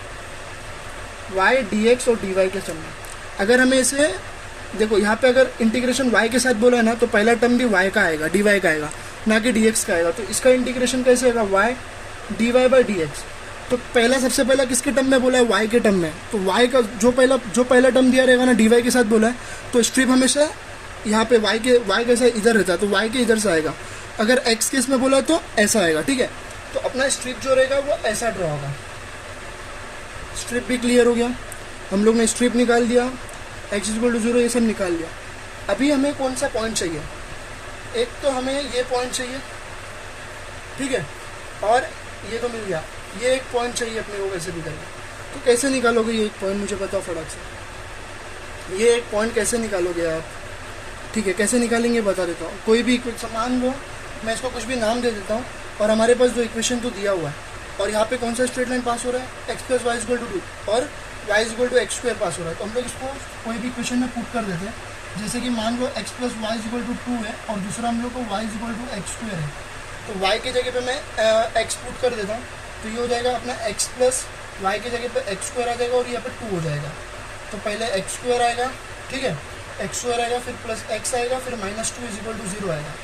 y dx और dy के टर्म में। अगर हमें इसे देखो, यहाँ पे अगर इंटीग्रेशन y के साथ बोला है ना, तो पहला टर्म भी y का आएगा, dy का आएगा, ना कि dx का आएगा। तो इसका इंटीग्रेशन कैसे आएगा, y dy बाई dx। तो पहला सबसे पहला किसके टर्म में बोला है, y के टर्म में, तो y का जो पहला टर्म दिया रहेगा ना, dy के साथ बोला है, तो स्ट्रिप हमेशा यहाँ पे y के साथ इधर रहता है, तो y के इधर से आएगा। अगर x के इसमें बोला तो ऐसा आएगा। ठीक है, तो अपना स्ट्रिप जो रहेगा वो ऐसा ड्रॉ होगा। स्ट्रिप भी क्लियर हो गया, हम लोग ने स्ट्रिप निकाल दिया, x इक्वल टू 0 ये सब निकाल लिया। अभी हमें कौन सा पॉइंट चाहिए, एक तो हमें ये पॉइंट चाहिए, ठीक है, और ये तो मिल गया, ये एक पॉइंट चाहिए अपने को कैसे भी करके। तो कैसे निकालोगे ये एक पॉइंट, मुझे बताओ फटाक से, ये एक पॉइंट कैसे निकालोगे आप। ठीक है, कैसे निकालेंगे बता देता हूँ। कोई भी मान लो, मैं इसको कुछ भी नाम दे देता हूँ, और हमारे पास जो इक्वेशन तो दिया हुआ है, और यहाँ पे कौन सा स्ट्रेट लाइन पास हो रहा है, x plus Y equal to 2 और y equal to x square pass हो रहा है। तो हम लोग इसको कोई भी इक्वेशन में पुट कर देते हैं। जैसे कि मान लो x plus Y equal to 2 है और दूसरा हम लोग को y equal to x square है, तो y के जगह पे मैं x पुट कर देता हूँ, तो ये हो जाएगा अपना x प्लस वाई के जगह पे एक्स स्क्वायर आ जाएगा और यहाँ पे 2 हो जाएगा। तो पहले एक्स स्क्वायर आएगा, ठीक है, एक्स स्क्वायर आएगा, फिर प्लस x आएगा, फिर -2 इज इक्वल टू 0 आएगा।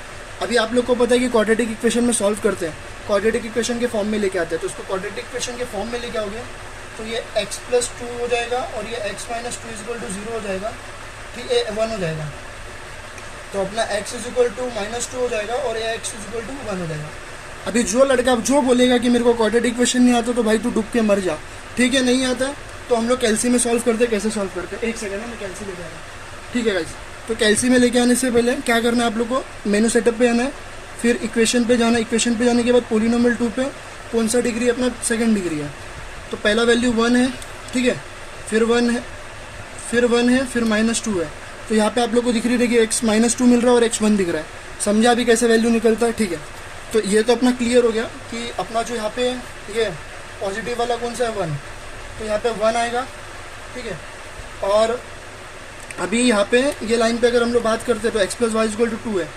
अभी आप लोग को पता है कि क्वाड्रेटिक इक्वेशन में सॉल्व करते हैं, क्वाड्रेटिक इक्वेशन के फॉर्म में लेके आते हैं, तो उसको क्वाड्रेटिक इक्वेशन के फॉर्म में लेके आओगे तो ये x प्लस 2 हो जाएगा और ये x minus 2 is equal to 0 हो जाएगा, ठीक है, 1 हो जाएगा। तो अपना x इज इक्वल टू -2 हो जाएगा और ये x इज इक्वल टू 1 हो जाएगा। अभी जो लड़का जो बोलेगा कि मेरे को क्वाड्रेटिक इक्वेशन नहीं आता, तो भाई तू डूब के मर जा। ठीक है, नहीं आता तो हम लोग कैल्सी में सॉल्व करते हैं। कैसे सॉल्व करते हैं, एक सेकंड में कैल्सी लेके आना, ठीक है गाइस। तो कैल्सी में लेके आने से पहले क्या करना है आप लोग को, मेनू सेटअप पे आना है, फिर इक्वेशन पे जाना है, इक्वेशन पे जाने के बाद पोलिनोमियल 2 पे कौन सा डिग्री है, अपना सेकंड डिग्री है, तो पहला वैल्यू 1 है, ठीक है, फिर 1 है, फिर 1 है, फिर -2 है। तो यहाँ पे आप लोग को दिख रही है कि x -2 मिल रहा है और x 1 दिख रहा है। समझा अभी कैसे वैल्यू निकलता है, ठीक है। तो ये तो अपना क्लियर हो गया कि अपना जो यहाँ पे ये पॉजिटिव वाला कौन सा है 1, तो यहाँ पे 1 आएगा, ठीक है। और अभी यहाँ पे ये लाइन पे अगर हम लोग बात करते हैं तो x plus Y equal to 2 है,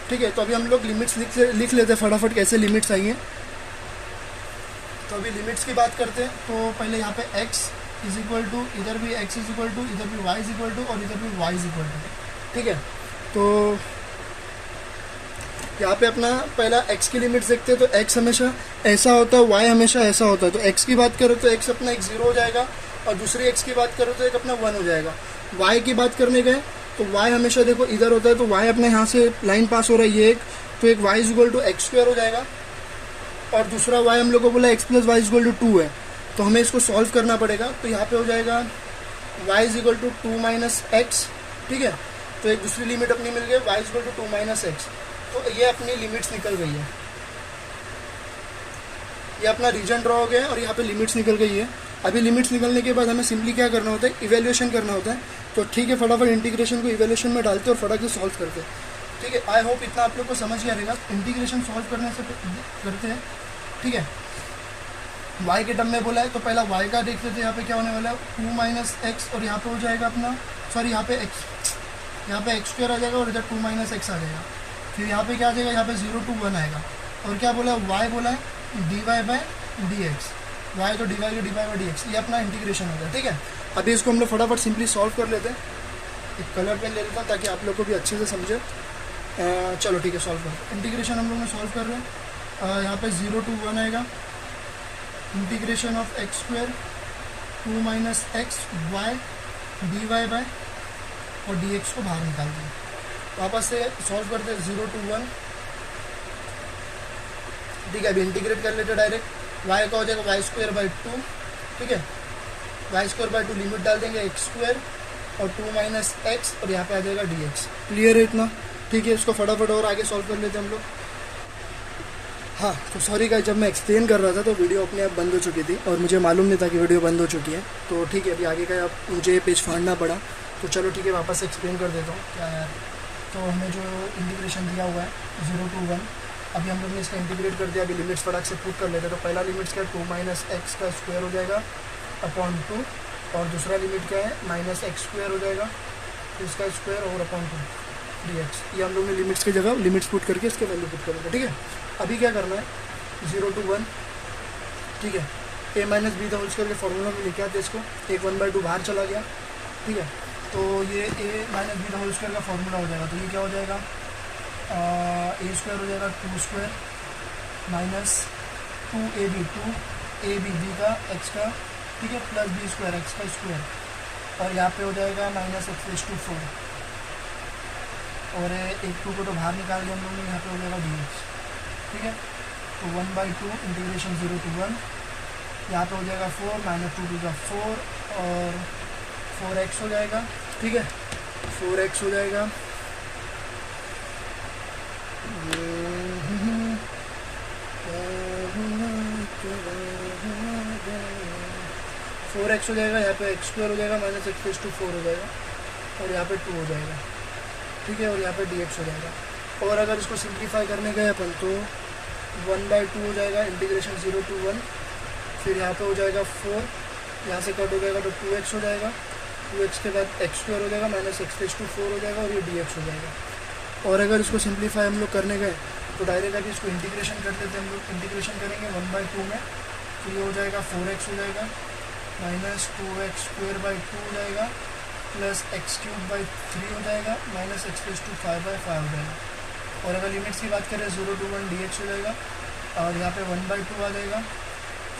ठीक है। तो अभी हम लोग लिमिट्स लिख लेते हैं फटाफट, कैसे लिमिट्स आई हैं। तो अभी लिमिट्स की बात करते हैं, तो पहले यहाँ पे x इज इक्वल टू, इधर भी x इज इक्वल टू, इधर भी y इज इक्वल टू और इधर भी y इज इक्वल टू, ठीक है। तो यहाँ पे अपना पहला x की लिमिट्स देखते हैं, तो x हमेशा ऐसा होता है, y हमेशा ऐसा होता है। तो x की बात करो तो x अपना एक 0 हो जाएगा, और दूसरी x की बात करो तो एक अपना 1 हो जाएगा। y की बात करने गए तो y हमेशा देखो इधर होता है, तो y अपने यहाँ से लाइन पास हो रहा है ये एक, तो एक y is equal to x square हो जाएगा, और दूसरा y हम लोग को बोला x plus y is equal to 2 है, तो हमें इसको सॉल्व करना पड़ेगा। तो यहाँ पे हो जाएगा y is equal to 2 minus x, ठीक है। तो एक दूसरी लिमिट अपनी मिल गई, y is equal to 2 minus x. तो ये अपनी लिमिट्स निकल गई है, ये अपना रीजन ड्रॉ हो गया है और यहाँ पे लिमिट्स निकल गई है। अभी लिमिट्स निकलने के बाद हमें सिंपली क्या करना होता है, इवेल्यूएशन करना होता है। तो ठीक है, फटाफट इंटीग्रेशन को इवेल्यूएशन में डालते हैं और फटाफट से सॉल्व करते हैं, ठीक है। आई होप इतना आप लोग को समझ गया रहेगा। इंटीग्रेशन सॉल्व करने से करते हैं, ठीक है। y के टर्म में बोला है तो पहला y का देखते थे, यहाँ पे क्या होने वाला है 2 माइनस एक्स, और यहाँ पे हो जाएगा अपना सॉरी यहाँ पे एक्स स्क्वायर आ जाएगा और इधर 2 माइनस एक्स आ जाएगा। फिर यहाँ पे क्या आ जाएगा, यहाँ पे 0 to 1 आएगा। और क्या बोला है, y बोला है dy by d x, y तो d y by d x, ये अपना इंटीग्रेशन हो गया। ठीक है, अभी इसको हम लोग फटाफट सिंपली सॉल्व कर लेते हैं। एक कलर पेन ले लेता हूँ ताकि आप लोग को भी अच्छे से समझे। चलो ठीक है, सॉल्व कर इंटीग्रेशन हम लोग ने सॉल्व कर रहे हैं। यहाँ पे 0 to 1 आएगा, integration of x square 2 minus x y D y by और डी एक्स को बाहर निकाल दें। वापस से सॉल्व करते हैं 0 to 1। ठीक है, अभी इंटीग्रेट कर लेते डायरेक्ट। वाई का हो जाएगा वाई स्क्वायर बाई 2। ठीक है, वाई स्क्वायर बाई 2 लिमिट डाल देंगे एक्स स्क्वायर और 2 माइनस एक्स और यहाँ पे आ जाएगा डी एक्स। क्लियर है इतना? ठीक है, इसको फटाफट और आगे सॉल्व कर लेते हैं हम लोग। हाँ तो सॉरी गाइस, जब मैं एक्सप्लेन कर रहा था तो वीडियो अपने आप बंद हो चुकी थी और मुझे मालूम नहीं था कि वीडियो बंद हो चुकी है। तो ठीक है, अभी आगे का अब मुझे पेज फाड़ना पड़ा। तो चलो ठीक है, वापस से एक्सप्लेन कर देता हूँ। क्या यार, तो हमें जो इंटीग्रेशन दिया हुआ है 0 to 1, अभी हम लोग ने इसका इंटीग्रेट कर दिया। अभी लिमिट्स फटाक से पुट कर लेते हैं। तो पहला लिमिट्स क्या है, 2 माइनस एक्स का स्क्वायर हो जाएगा अपॉन 2, और दूसरा लिमिट क्या है माइनस एक्स स्क्वायर हो जाएगा इसका स्क्वायर और अपॉन 2 डी एक्स। ये हम लोग ने लिमिट्स की जगह लिमिट्स पुट करके इसके वैल्यू पुट करेंगे। ठीक है, अभी क्या करना है 0 to 1। ठीक है, a minus b the whole square के फॉर्मूला में लिखा था इसको, एक 1/2 बाहर चला गया। ठीक है, तो ये a minus b the whole square का फॉर्मूला हो जाएगा। तो ये क्या हो जाएगा, a स्क्वायर हो जाएगा 2 square minus 2ab 2ab b का x का, ठीक है, प्लस b स्क्वायर x का स्क्वायर, और यहाँ पे हो जाएगा माइनस x⁴ और एक 2 को तो बाहर निकाल दिया हम लोगों ने, यहाँ पे हो जाएगा dx। ठीक है, तो 1/2 इंटीग्रेशन 0 to 1, यहाँ पे हो जाएगा 4 माइनस 2 टू का 4 और 4x हो जाएगा। ठीक है, 4x हो जाएगा 4x हो जाएगा, यहाँ पे x स्क्वायर हो जाएगा माइनस x⁴ हो जाएगा और यहाँ पे 2 हो जाएगा। ठीक है, और यहाँ पे dx हो जाएगा। और अगर इसको सिंप्लीफाई करने गए अपन तो 1/2 हो जाएगा इंटीग्रेशन 0 to 1, फिर यहाँ पे हो जाएगा 4, यहाँ से कट हो जाएगा तो 2x हो जाएगा, 2x के बाद x स्क्वायर हो जाएगा माइनस x⁴ हो जाएगा और ये dx हो जाएगा। और अगर इसको सिंप्लीफाई हम लोग करने गए तो डायरेक्ट अभी इसको इंटीग्रेशन कर देते हैं हम लोग। इंटीग्रेशन करेंगे 1/2 में, तो ये हो जाएगा 4x हो जाएगा माइनस 2x स्क्वायर बाई 2 हो जाएगा प्लस x³/3 हो जाएगा माइनस x⁵5/5 हो जाएगा। और अगर लिमिट्स की बात करें 0 to 1 dx हो जाएगा और यहाँ पे 1/2 आ जाएगा।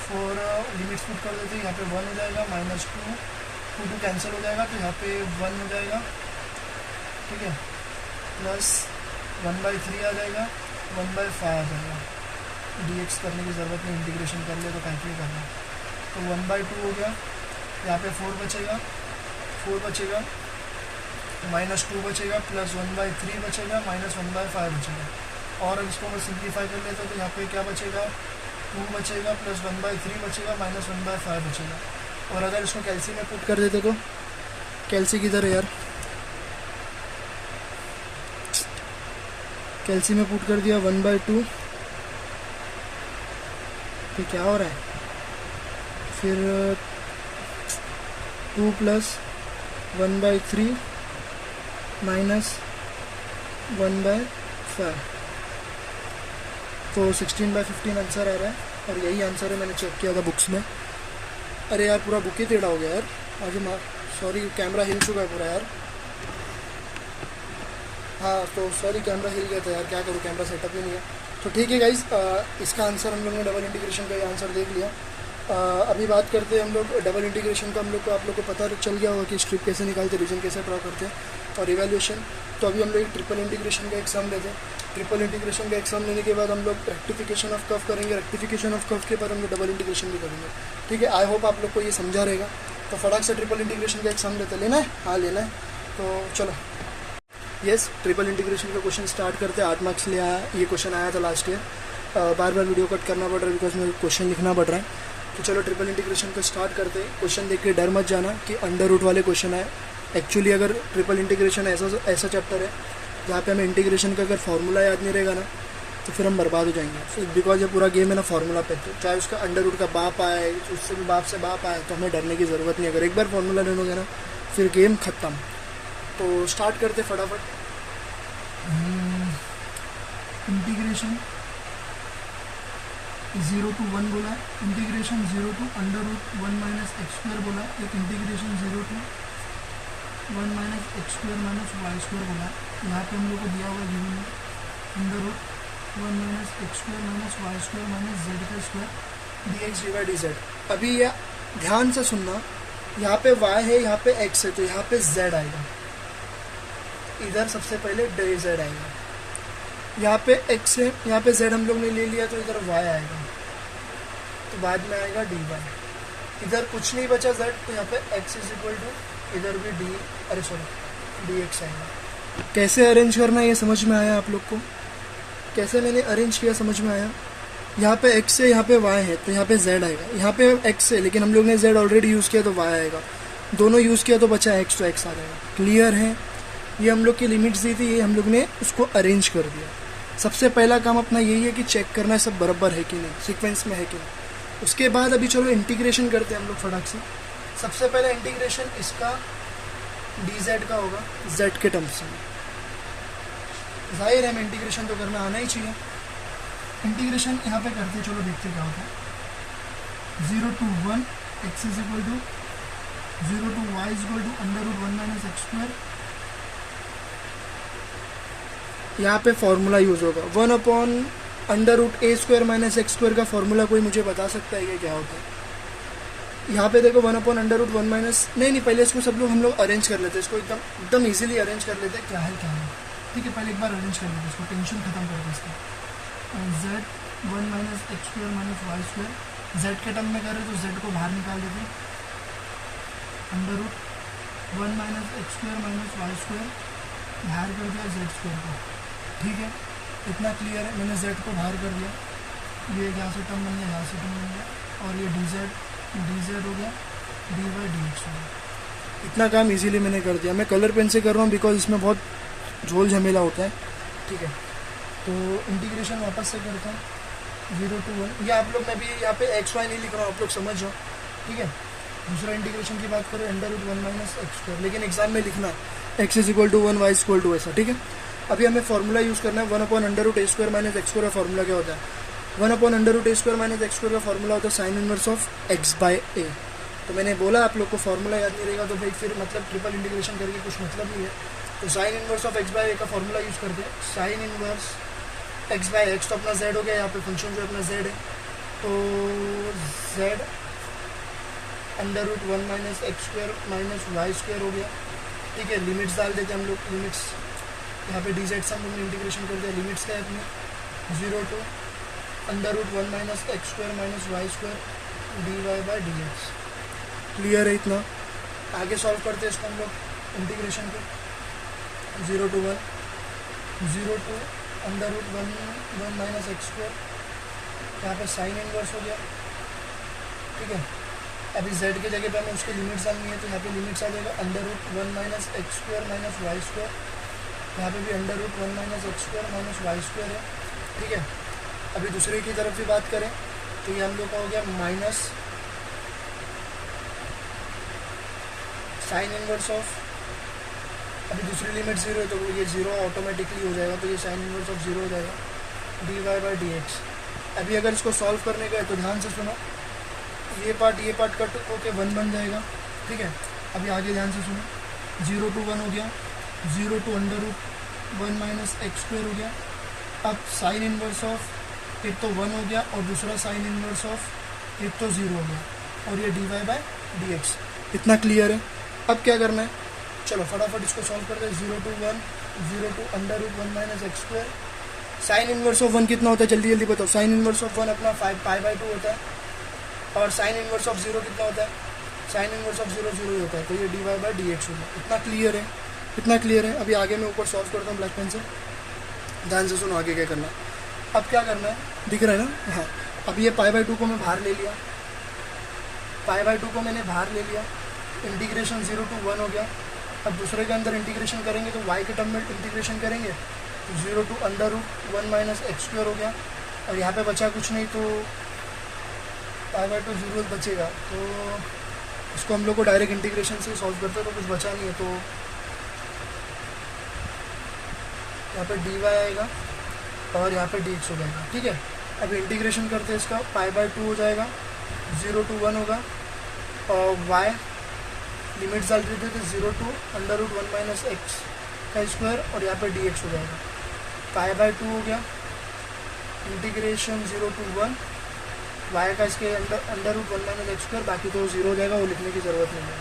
4 लिमिट्स पुट कर देते हैं, यहाँ पे 1 हो जाएगा माइनस 2 कैंसिल हो जाएगा तो यहाँ पे 1 हो जाएगा। ठीक है, प्लस 1/3 आ जाएगा, 1/5 आ जाएगा। dx करने की ज़रूरत नहीं, इंटीग्रेशन कर ले तो कैंसिल करना। तो 1/2 हो गया, यहाँ पे 4 बचेगा माइनस 2 बचेगा प्लस 1/3 बचेगा माइनस 1/5 बचेगा। और इसको मैं सिंप्लीफाई कर लेता हूँ तो यहाँ पे क्या बचेगा 2 बचेगा प्लस 1/3 बचेगा माइनस 1/5 बचेगा। और अगर इसको कैल्सी में पुट कर देते तो कैल्सी किधर है यार, कैल्सी में पुट कर दिया 1/2, तो क्या हो रहा है फिर 2 प्लस 1/3 माइनस 1/5, तो 16/15 आंसर आ रहा है। और यही आंसर है, मैंने चेक किया था बुक्स में। अरे यार पूरा बुक ही टेढ़ा हो गया यार आज, सॉरी कैमरा हिल चुका है पूरा यार। हाँ तो सॉरी कैमरा हिल गया था यार, क्या करूँ, कैमरा सेटअप ही नहीं है। तो ठीक है गाइज, इसका आंसर हम लोग ने डबल इंटीग्रेशन का आंसर देख लिया। अभी बात करते हैं हम लोग डबल इंटीग्रेशन का। हम लोग को आप लोग को पता चल गया होगा कि स्ट्रिप कैसे निकालते हैं, रीजन कैसे ड्रॉ करते हैं और इवैल्यूएशन। तो अभी हम लोग एक ट्रिपल इंटीग्रेशन का एग्जाम लेते हैं। ट्रिपल इंटीग्रेशन का एग्जाम लेने के बाद हम लोग रेक्टिफिकेशन ऑफ कर्व करेंगे। रेक्टिफिकेशन ऑफ कर्व के बाद हम लोग डबल इंटीग्रेशन भी करेंगे। ठीक है, आई होप आप लोग को ये समझा रहेगा। तो फटाक से ट्रिपल इंटीग्रेशन का एग्जाम लेते, लेना है? हाँ लेना है, तो चलो। यस, ट्रिपल इंटीग्रेशन का क्वेश्चन स्टार्ट करते हैं। 8 मार्क्स लिया, ये क्वेश्चन आया था लास्ट ईयर। बार बार वीडियो कट करना पड़ रहा है बिकॉज मुझे क्वेश्चन लिखना पड़ रहा है। तो चलो ट्रिपल इंटीग्रेशन को स्टार्ट करते हैं। क्वेश्चन देख के डर मत जाना कि अंडर रूट वाले क्वेश्चन है। एक्चुअली अगर ट्रिपल इंटीग्रेशन ऐसा चैप्टर है जहाँ पे हमें इंटीग्रेशन का अगर फॉर्मूला याद नहीं रहेगा ना तो फिर हम बर्बाद हो जाएंगे। फिर बिकॉज ये पूरा गेम है ना फार्मूला पे, तो चाहे उसका अंडर रूट का बाप आए, उससे भी बाप से बाप आए, तो हमें डरने की ज़रूरत नहीं। अगर एक बार फार्मूला ले लोगे ना फिर गेम ख़त्म। तो स्टार्ट करते फटाफट। इंटीग्रेशन 0 to 1 बोला है, integration 0 to under root 1 minus x square बोला है, एक integration 0 to 1 minus x square minus y square बोला है। यहाँ पे हम लोग को दिया हुआ गिवन है under root 1 minus x square minus y square minus z का square d x d y d z. अभी यह ध्यान से सुनना, यहाँ पे y है, यहाँ पे x है, तो यहाँ पे z आएगा, इधर सबसे पहले डी जेड आएगा। यहाँ पे x है, यहाँ पे z हम लोग ने ले लिया, तो इधर y आएगा, तो बाद में आएगा डी वाई। इधर कुछ नहीं बचा z, तो यहाँ पे x इज इक्वल टू इधर भी डी एक्स आएगा। कैसे अरेंज करना है ये समझ में आया आप लोग को? कैसे मैंने अरेंज किया समझ में आया? यहाँ पे x है, यहाँ पे y है, तो यहाँ पे z आएगा। यहाँ पे x है लेकिन हम लोग ने z ऑलरेडी यूज़ किया, तो y आएगा। दोनों यूज़ किया तो बचा x, तो x आ जाएगा। क्लियर है? ये हम लोग की लिमिट्स दी थी, ये हम लोग ने उसको अरेंज कर दिया। सबसे पहला काम अपना यही है कि चेक करना है सब बराबर है कि नहीं, सीक्वेंस में है कि नहीं। उसके बाद अभी चलो इंटीग्रेशन करते हैं हम लोग फटाक से। सबसे पहले इंटीग्रेशन इसका डी जेड का होगा z के टर्म्स में। जाहिर है हमें इंटीग्रेशन तो करना आना ही चाहिए। इंटीग्रेशन यहाँ पे करते चलो, देखते क्या होता है। 0 to 1 x is equal to 0 to y is equal to under root 1 minus x square. यहाँ पे फॉर्मूला यूज़ होगा 1 upon under root a square minus x square का फॉर्मूला कोई मुझे बता सकता है कि क्या होता है? यहाँ पे देखो 1 अपॉन अंडर रूट 1 माइनस, नहीं पहले इसको सब लोग हम लोग अरेंज कर लेते हैं, इसको एकदम इजीली अरेंज कर लेते हैं। क्या है क्या है, ठीक है, पहले एक बार अरेंज कर लेते हैं, इसको टेंशन खत्म करते हैं इसका। z 1 minus x square minus y square, z के टर्म में करें तो z को बाहर निकाल देते हैं। Under root 1 minus x square minus y square बाहर कर दिया z स्क्वायर को, ठीक है। इतना क्लियर है, मैंने z को बाहर कर दिया, ये यहाँ से टर्म बन गया, यहाँ से टर्म बन गया, और ये डी जेड हो गया, डी वाई डी एक्स हो गया। इतना काम इजीली मैंने कर दिया। मैं कलर पेन से कर रहा हूँ बिकॉज इसमें बहुत झोल झमेला होता है, ठीक है। तो इंटीग्रेशन वापस से करता हूँ 0 to 1। ये आप लोग, मैं भी यहाँ पे एक्स वाई नहीं लिख रहा हूँ, आप लोग समझ जाओ, ठीक है। दूसरा इंटीग्रेशन की बात करें under root 1 minus x square, लेकिन एग्जाम में लिखना x is equal to 1 y is equal to ऐसा, ठीक है। अभी हमें फॉर्मूला यूज़ करना है 1 upon under root a square minus x square का फॉर्मूला क्या होता है? 1 upon under root a square minus x square का फॉर्मूला होता है sine inverse of x by a. तो मैंने बोला आप लोग को फॉर्मूला याद नहीं रहेगा तो भाई फिर मतलब ट्रिपल इंटीग्रेशन करके कुछ मतलब नहीं है। तो sine inverse of x by a का फॉर्मूला यूज़ करते हैं, sine inverse x by x, तो अपना z हो गया, यहाँ पे फंक्शन जो अपना z है, तो z under root 1 minus x square minus y square हो गया, ठीक है। लिमिट्स डाल देते हैं हम लोग, लिमिट्स यहाँ पे डी जेड से हम लोग ने इंटीग्रेशन कर दिया। लिमिट्स क्या है अपने 0 to under root 1 minus x square minus y square d y by d x. Clear है इतना? आगे सॉल्व करते हैं इसको हम लोग इंटीग्रेशन को 0 to 1 under root 1 minus x square, यहाँ पे साइन इनवर्स हो गया, ठीक है। अभी z के जगह पे हमें उसकी लिमिट्स डालनी है, तो यहाँ पे लिमिट्स आ जाएगा under root 1 minus x square minus y square, यहाँ पे भी under root 1 minus x square minus y square है, ठीक है। अभी दूसरे की तरफ भी बात करें तो ये हम लोग का हो गया माइनस साइन इनवर्स ऑफ, अभी दूसरी लिमिट 0 है तो ये 0 ऑटोमेटिकली हो जाएगा, तो ये साइन इनवर्स ऑफ 0 हो जाएगा d y by d x. अभी अगर इसको सॉल्व करने का है तो ध्यान से सुनो, ये पार्ट कट होके 1 बन जाएगा, ठीक है। अभी आगे ध्यान से सुनो, 0 to 1 हो गया, 0 to under root 1 minus x square हो गया। अब साइन इनवर्स ऑफ एक तो 1 हो गया और दूसरा साइन इनवर्स ऑफ एक तो 0 हो गया, और ये d y by d x. इतना क्लियर है? अब क्या करना है, चलो फटाफट इसको सॉल्व करते हैं। 0 to 1 0 to under root 1 minus x square, sine inverse of 1 कितना होता है जल्दी जल्दी बताओ। साइन इनवर्स ऑफ 1 अपना 5π/2 होता है, और साइन इनवर्स ऑफ 0 कितना होता है? साइन इनवर्स ऑफ 0 0 ही होता है, तो ये d y by d x होगा। इतना क्लियर है? इतना क्लियर है? अभी आगे मैं ऊपर सॉल्व करता हूँ ब्लैक पेन से, ध्यान से सुनो आगे क्या करना है। अब क्या करना है, दिख रहा है ना? हाँ, अब ये π/2 को मैं बाहर ले लिया, π/2 को मैंने बाहर ले लिया, इंटीग्रेशन 0 to 1 हो गया। अब दूसरे के अंदर इंटीग्रेशन करेंगे तो y के टर्म में इंटीग्रेशन करेंगे, तो 0 to under root 1 minus x square हो गया, और यहाँ पे बचा कुछ नहीं तो π/2 0 बचेगा। तो इसको हम लोग को डायरेक्ट इंटीग्रेशन से सॉल्व करते हैं, तो कुछ बचा नहीं है, तो यहाँ पे dy आएगा और यहाँ पे dx हो जाएगा। ठीक है, अब इंटीग्रेशन करते हैं इसका, π/2 हो जाएगा, 0 टू 1 होगा, और y लिमिट्स डाल देते तो 0 to under root 1 minus x का स्क्वायर, और यहाँ पे dx हो जाएगा। π/2 हो गया, इंटीग्रेशन 0 टू 1 y का इसके under root 1 minus x square, बाकी तो 0 हो जाएगा, वो लिखने की ज़रूरत नहीं है।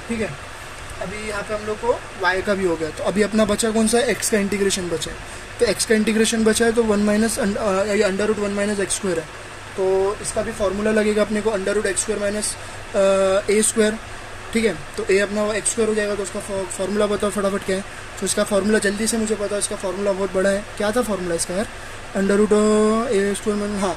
ठीक है, अभी यहाँ पे हम लोग को y का भी हो गया, तो अभी अपना बचा कौन सा है, x का इंटीग्रेशन बचा है। तो x का इंटीग्रेशन बचा है तो 1 minus under root 1 minus x square है, तो इसका भी फॉर्मूला लगेगा अपने को, under root x square minus a square. ठीक है, तो ए अपना एक्स स्क्वायर हो जाएगा, तो उसका फॉर्मूला बताओ फटाफट क्या है। तो इसका फॉर्मूला जल्दी से मुझे पता है, इसका फॉर्मूला बहुत बड़ा है। क्या था फॉर्मूला इसका यार, under root a square minus, हाँ,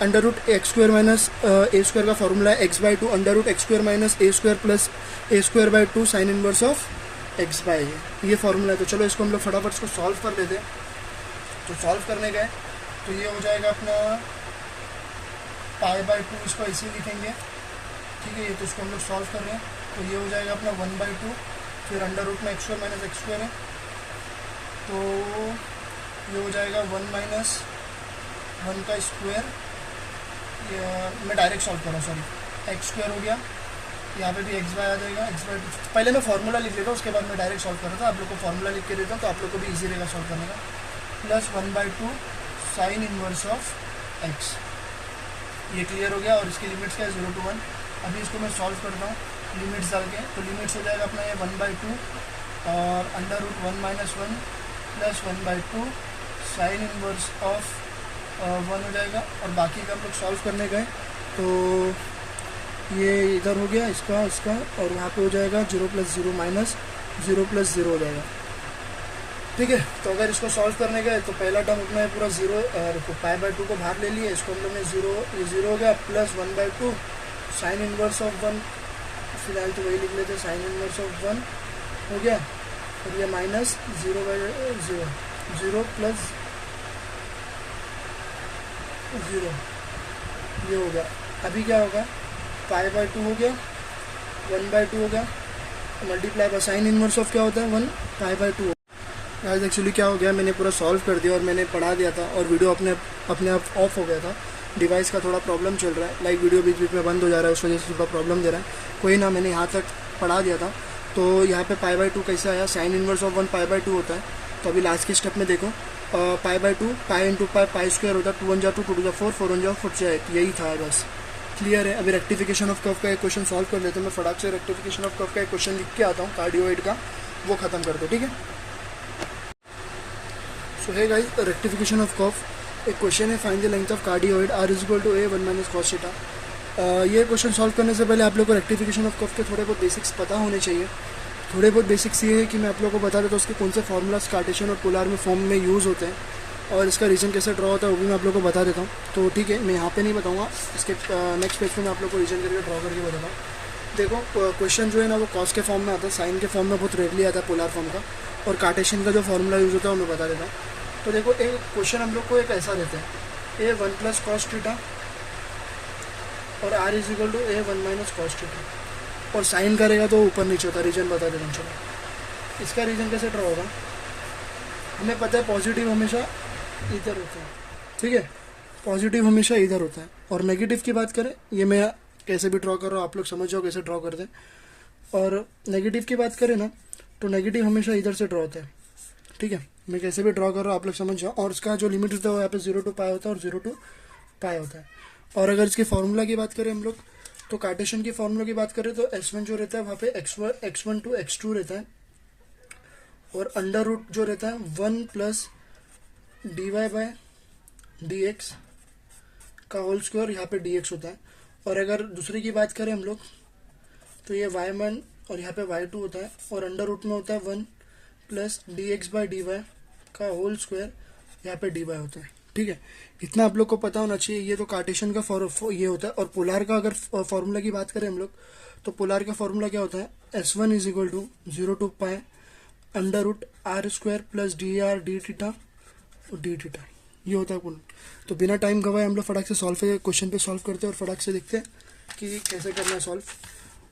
under root x square minus a square का फॉर्मूला है x/2 under root x square minus a square plus a square by 2 sine inverse of x by ये formula है। तो चलो इसको हम लोग फटाफट इसको सॉल्व कर लेते हैं। तो सॉल्व करने गए तो ये हो जाएगा अपना π/2, इसको ऐसे लिखेंगे। ठीक है, ये तो इसको हम लोग सॉल्व कर रहे हैं, तो ये हो जाएगा अपना 1/2, फिर अंडर रूट में x square minus x square है, तो ये हो जाएगा 1 माइनस 1 का स्क्वायर, मैं डायरेक्ट सॉल्व कर रहा हूँ, सॉरी, एक्स स्क्वायर हो गया, यहाँ पे भी एक्स बाय आ जाएगा, x/2। पहले मैं फार्मूला लिख लेता हूँ, उसके बाद मैं डायरेक्ट सॉल्व कर रहा था, आप लोग को फार्मूला लिख के देता हूँ, तो आप लोग को भी ईजी रहेगा सॉल्व करने का। Plus 1/2 sine inverse of x, ये क्लियर हो गया, और इसकी लिमिट्स क्या है 0 टू 1। अभी इसको मैं सॉल्व करता हूँ लिमिट्स डाल के, तो लिमिट्स हो जाएगा अपना ये 1/2 और under root 1 minus 1 plus 1/2 sine inverse of 1 हो जाएगा, और बाकी का हम लोग सॉल्व करने गए तो ये इधर हो गया इसका, और यहाँ पे हो जाएगा 0 + 0 माइनस 0 + 0 हो जाएगा। ठीक है, तो अगर इसको सॉल्व करने गए तो पहला टर्म अपना है पूरा 0, π/2 को बाहर ले लिए, इसको हम लोग ने 0, ये 0 हो गया, प्लस 1/2 साइन इनवर्स ऑफ 1, फिलहाल तो वही लिख लेते हैं, साइन इनवर्स ऑफ 1 हो गया, और ये माइनस 0/0, 0 + 0 ये हो गया। अभी क्या होगा, π/2 हो गया, 1/2 हो गया, multiply by sine inverse of क्या होता है 1 π/2। आज एक्चुअली क्या हो गया, मैंने पूरा सॉल्व कर दिया और मैंने पढ़ा दिया था, और वीडियो अपने आप ऑफ हो गया था, डिवाइस का थोड़ा प्रॉब्लम चल रहा है, लाइक वीडियो बीच बीच में बंद हो जा रहा है, उस वजह से थोड़ा प्रॉब्लम दे रहा है। कोई ना, मैंने यहाँ तक पढ़ा दिया था। तो यहाँ पे π/2 कैसे आया, साइन इनवर्स ऑफ 1 π/2 होता है। तो अभी लास्ट की स्टेप में देखो, π/2 π × π स्क्वायर होता है, 2 × 2 2 × 4 4 × 4 8, यही था बस, क्लियर है। अभी रेक्टिफिकेशन ऑफ कर्व का एक क्वेश्चन सॉल्व कर लेते हैं। मैं फटाक से रेक्टिफिकेशन ऑफ कर्व का एक क्वेश्चन लिख के आता हूँ कार्डियोइड का, वो खत्म कर दो, ठीक है। सो है गाइस, रेक्टिफिकेशन ऑफ कर्व एक क्वेश्चन है, find the length of cardioid r = a 1 - cos θ। ये क्वेश्चन सॉल्व करने से पहले आप लोग को रेक्टिफिकेशन ऑफ कर्व के थोड़े बहुत बेसिक्स पता होने चाहिए। थोड़े बहुत बेसिक्स ये है कि मैं आप लोगों को बता देता हूँ उसके कौन से फार्मूलाज कार्टेशियन और पोलर में फॉर्म में यूज़ होते हैं, और इसका रीजन कैसे ड्रॉ होता है वो भी मैं आप लोगों को बता देता हूँ। तो ठीक है, मैं यहाँ पे नहीं बताऊँगा, इसके नेक्स्ट पेज पे मैं आप लोग को रीजन करके ड्रॉ करके बताता हूँ। देखो, क्वेश्चन जो है ना वो कॉस के फॉर्म में आता है, साइन के फॉर्म में बहुत रेयरली आता है पोलर फॉर्म का, और कार्टेशियन का जो फार्मूला यूज़ होता है वो मैं बता देता हूँ। तो देखो, एक क्वेश्चन हम लोग को एक ऐसा देता है, a 1 + cos θ और r = a 1 - cos θ, और साइन करेगा तो ऊपर नीचे होता है, रीजन बता देता हूँ। चलो, इसका रीजन कैसे ड्रॉ होगा, हमें पता है पॉजिटिव हमेशा इधर होता है, ठीक है, पॉजिटिव हमेशा इधर होता है। और नेगेटिव की बात करें, ये मैं कैसे भी ड्रॉ कर रहा हूँ, आप लोग समझ जाओ कैसे ड्रॉ करते हैं। और नेगेटिव की बात करें ना, तो नेगेटिव हमेशा इधर से ड्रॉ होता है, ठीक है, मैं कैसे भी ड्रॉ कर रहा हूँ, आप लोग समझ जाओ। और इसका जो लिमिट होता है वो यहाँ पे 0 टू π होता है और 0 टू π होता है। और अगर इसके फार्मूला की बात करें हम लोग, तो कार्टेशियन की फार्मूला की बात करें तो S1 जो रहता है वहाँ पे x1 to x2 रहता है, और अंडर रूट जो रहता है 1 + dy/dx का होल स्क्वायर, यहाँ पे dx होता है। और अगर दूसरी की बात करें हम लोग, तो ये y1 और यहाँ पे y2 होता है, और अंडर रूट में होता है 1 + dx/dy का होल स्क्वायर, यहाँ पे dy होता है, ठीक है। इतना आप लोग को पता होना चाहिए। ये तो कार्टेशियन का ये होता है। और पोलर का अगर फॉर्मूला की बात करें हम लोग, तो पोलर का फॉर्मूला क्या होता है, S1 = 0 to π under root r square plus d r d theta और डी थीटा, ये होता है पूर्ण। तो बिना टाइम गवाए हम लोग फटाक से क्वेश्चन पे सॉल्व करते हैं और फटाक से देखते हैं कि कैसे करना है सॉल्व।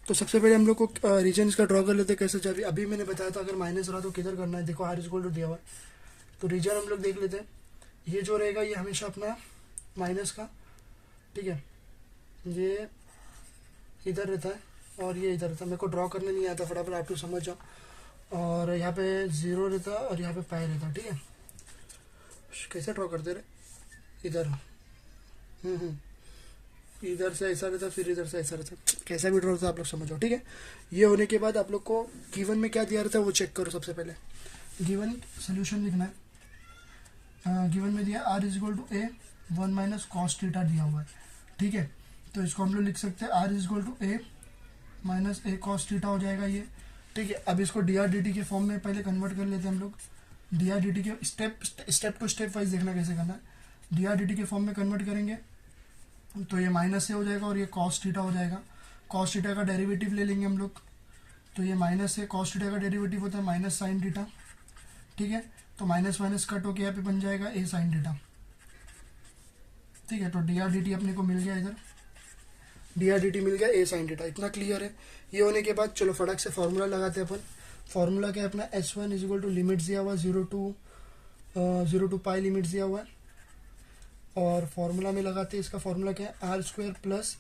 तो सबसे पहले हम लोग को रीजन इसका ड्रॉ कर लेते हैं कैसे। जब अभी मैंने बताया था अगर माइनस रहा तो किधर करना है, देखो आर इक्वल टू दिया हुआ है, तो रीजन हम लोग देख लेते हैं। ये जो रहेगा ये हमेशा अपना माइनस का, ठीक है, ये इधर रहता है और ये इधर रहता है। मेरे को ड्रॉ करने नहीं आता, फटाफट आप लोग समझ जाओ। और यहाँ पे 0 रहता है और यहाँ पे पाई रहता है, ठीक है। कैसे ड्रॉ करते रहे, इधर इधर से ऐसा रहता, फिर इधर से ऐसा रहता, कैसा भी ड्रॉ होता है आप लोग समझो, ठीक है। ये होने के बाद आप लोग को गिवन में क्या दिया रहता है वो चेक करो। सबसे पहले गिवन सोल्यूशन लिखना है। गिवन में दिया r is equal to a 1 minus cos theta दिया हुआ है, ठीक है। तो इसको हम लोग लिख सकते हैं r is equal to a minus a cos theta हो जाएगा ये, ठीक है। अब इसको डी आर डी टी के फॉर्म में पहले कन्वर्ट कर लेते हैं हम लोग। डी आर डी टी के स्टेप टू स्टेप वाइज देखना कैसे करना है। डी आर डी टी के फॉर्म में कन्वर्ट करेंगे तो ये माइनस से हो जाएगा और ये कॉस थीटा हो जाएगा। कॉस थीटा का डेरिवेटिव ले लेंगे हम लोग, तो ये माइनस से कॉस थीटा का डेरिवेटिव होता है माइनस साइन थीटा, ठीक है। तो माइनस माइनस कट होके यहाँ पे बन जाएगा ए साइन थीटा, ठीक है। तो डी आर डी टी अपने को मिल गया, इधर डी आर डी टी मिल गया ए साइन थीटा। इतना क्लियर है। ये होने के बाद चलो फटाक से फॉर्मूला लगाते हैं अपन। फॉर्मूला क्या है अपना, S one is equal to limits दिया हुआ 0 टू पाई लिमिट्स दिया हुआ है। और फॉर्मूला में लगाते हैं, इसका फॉर्मूला क्या है, r square plus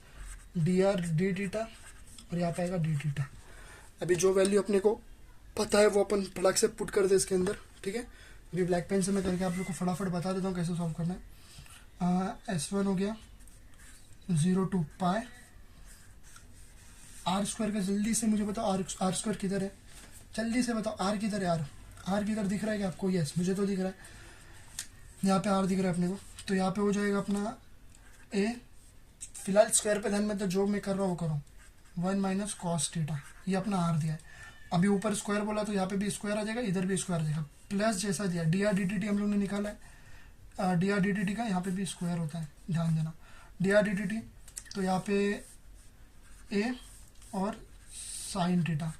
d r d theta और यहाँ पे आएगा डी थीटा। अभी जो वैल्यू अपने को पता है वो अपन फटाक से पुट कर दे इसके अंदर, ठीक है। अभी ब्लैक पेन से मैं करके आप लोग को फटाफट बता देता हूँ कैसे सॉल्व करना है। एस वन हो गया 0 टू पाई आर स्क्वायर का, जल्दी से मुझे बताओ आर स्क्वायर किधर है, जल्दी से बताओ आर किधर है। आर किधर दिख रहा है क्या आपको? यस, मुझे तो दिख रहा है, यहाँ पे आर दिख रहा है अपने को। तो यहाँ पे हो जाएगा अपना ए, फिलहाल स्क्वायर पे ध्यान में, तो जो मैं कर रहा हूँ वो करो, 1 माइनस कॉस थीटा, ये अपना आर दिया है। अभी ऊपर स्क्वायर बोला तो यहाँ पे भी स्क्वायर आ जाएगा, इधर भी स्क्वायर आ जाएगा, प्लस जैसा दिया D r d T T हम लोग ने निकाला है। D r d T T का यहाँ पे भी स्क्वायर होता है, ध्यान देना, D r d T T. तो यहाँ पे ए और साइन थीटा,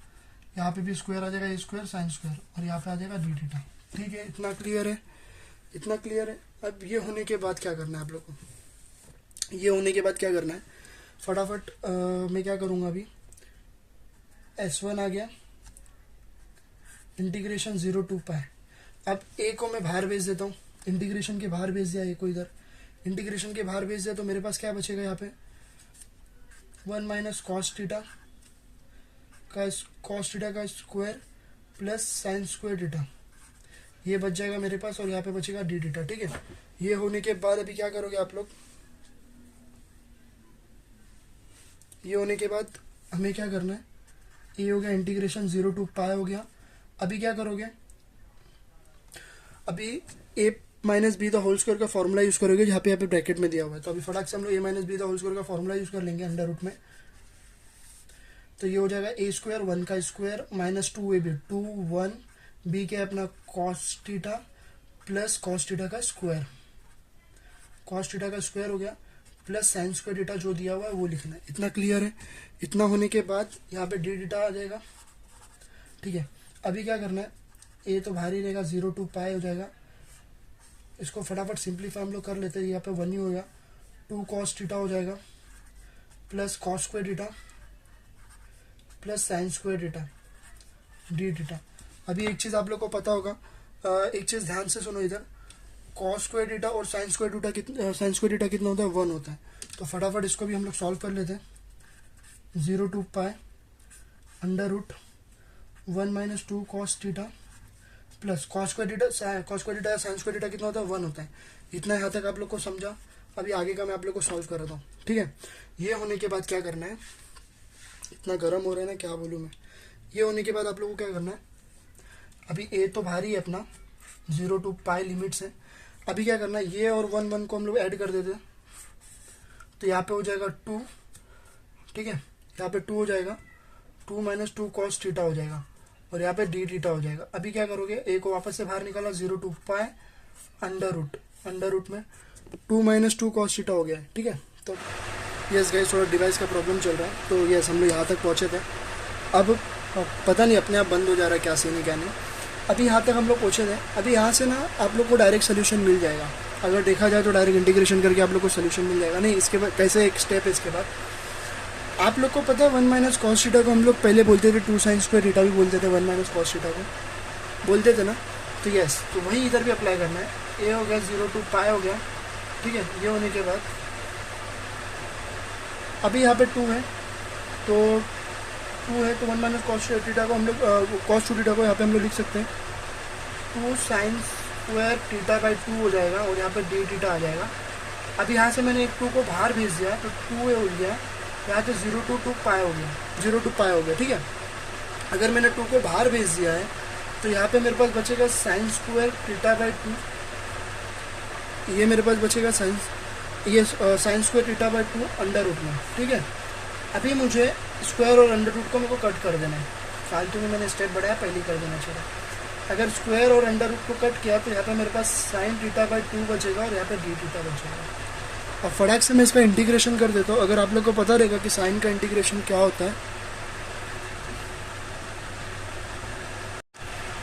यहाँ पे भी स्क्वायर आ जाएगा, ए स्क्वायर साइन स्क्वायर, और यहाँ पे आ जाएगा डी थीटा, ठीक है। इतना क्लियर है, इतना क्लियर है। अब ये होने के बाद क्या करना है आप लोग को, ये होने के बाद क्या करना है फटाफट मैं क्या करूँगा अभी, S1 आ गया, इंटीग्रेशन 0 टू पाई। अब ए को मैं बाहर भेज देता हूँ, इंटीग्रेशन के बाहर भेज दिया, ए को इधर इंटीग्रेशन के बाहर भेज दिया, तो मेरे पास क्या बचेगा यहाँ पे 1 माइनस कॉस थीटा का square plus sign square theta, ये बच जाएगा मेरे पास, और यहाँ पे बचेगा डी थीटा, ठीक है। ये होने के बाद अभी क्या करोगे आप लोग, ये होने के बाद हमें क्या करना है, ये हो गया इंटीग्रेशन 0 टू पाई हो गया। अभी क्या करोगे, अभी a minus b the whole square का फॉर्मूला यूज करोगे, जहाँ पे यहाँ पे ब्रैकेट में दिया हुआ है। तो अभी फटाक से हम लोग a minus b the whole square का फॉर्मूला यूज कर लेंगे अंडर रूट में। तो ये हो जाएगा ए स्क्वायर 1 का square minus 2 a b 2 1 b के अपना cos theta plus cos theta का स्क्वायर, कॉस थीटा का स्क्वायर हो गया, प्लस साइन स्क्वायर थीटा जो दिया हुआ है वो लिखना है। इतना क्लियर है। इतना होने के बाद यहाँ पे डी थीटा आ जाएगा, ठीक है। अभी क्या करना है, ए तो बाहर ही रहेगा, 0 टू पाई हो जाएगा। इसको फटाफट सिंप्लीफाई हम लोग कर लेते हैं, यहाँ पे 1 ही हो गया, 2 कॉस थीटा हो जाएगा plus cos square theta plus sign square theta D theta. अभी एक चीज़ आप लोग को पता होगा, एक चीज़ ध्यान से सुनो इधर, कॉस स्क्वायर थीटा और साइन स्क्वायर थीटा कितना होता है, 1 होता है। तो फटाफट इसको भी हम लोग सॉल्व कर लेते हैं। 0 to pi under root 1 minus 2 cos theta plus cos square theta sine square theta कितना होता है, 1 होता है। इतना यहाँ तक आप लोग को समझा। अभी आगे का मैं आप लोग को सॉल्व कर रहा हूँ, ठीक है। ये होने के बाद क्या करना है, इतना गर्म हो रहा है ना, क्या बोलूँ मैं। ये होने के बाद आप लोगों को क्या करना है, अभी ए तो भारी है अपना, 0 टू पाई लिमिट्स है। अभी क्या करना है, ये और 1 को हम लोग ऐड कर देते हैं, तो यहाँ पे हो जाएगा 2, ठीक है। यहाँ पे 2 हो जाएगा, 2 माइनस 2 कॉस थीटा हो जाएगा, और यहाँ पे डी थीटा हो जाएगा। अभी क्या करोगे, ए को वापस से बाहर निकाला, 0 टू पाई अंडर रूट में 2 माइनस 2 कॉस थीटा हो गया है, ठीक है। तो यस गाइस, थोड़ा डिवाइस का प्रॉब्लम चल रहा है, तो यस हम लोग यहाँ तक पहुँचे थे। अब पता नहीं अपने आप बंद हो जा रहा है, क्या सीन है क्या नहीं। अभी यहाँ तक हम लोग पहुँचे थे। अभी यहाँ से ना आप लोग को डायरेक्ट सोल्यूशन मिल जाएगा, अगर देखा जाए तो डायरेक्ट इंटीग्रेशन करके आप लोग को सोल्यूशन मिल जाएगा। नहीं, इसके बाद कैसे एक स्टेप है। इसके बाद आप लोग को पता है 1 माइनस कॉस थीटा को हम लोग पहले बोलते थे 2 साइन स्क्वायर थीटा भी बोलते थे, 1 माइनस कॉस थीटा को बोलते थे ना। तो यस, तो वही इधर भी अप्लाई करना है। ए हो गया 0 to पाई हो गया, ठीक है। ये होने के बाद अभी यहाँ पे 2 है, तो 2 है तो 1 माइनस कॉस थीटा को हम लोग कॉस 2 थीटा को यहाँ पे हम लोग लिख सकते हैं 2 साइन स्क्वायर थीटा बाई 2 हो जाएगा, और यहाँ पे डी थीटा आ जाएगा। अभी यहाँ से मैंने एक 2 को बाहर भेज दिया तो 2 हो गया, यहाँ पे 0 to 2 पाई हो गया, 0 to पाई हो गया, ठीक है। अगर मैंने 2 को बाहर भेज दिया है तो यहाँ पे मेरे पास बचेगा साइन स्क्वायर थीटा बाई 2, ये मेरे पास बचेगा sine square theta by 2 under root में, ठीक है। अभी मुझे स्क्वायर और अंडर रूट को मेरे को कट कर देना है, फालतू में मैंने स्टेप बढ़ाया, पहले ही कर देना चाहिए। अगर स्क्वायर और अंडर रूट को कट किया तो यहाँ पे मेरे पास साइन थीटा बाई 2 बचेगा और यहाँ पे डी थीटा बचेगा। अब फटाक से मैं इसका इंटीग्रेशन कर देता हूँ। अगर आप लोग को पता रहेगा कि साइन का इंटीग्रेशन क्या होता है,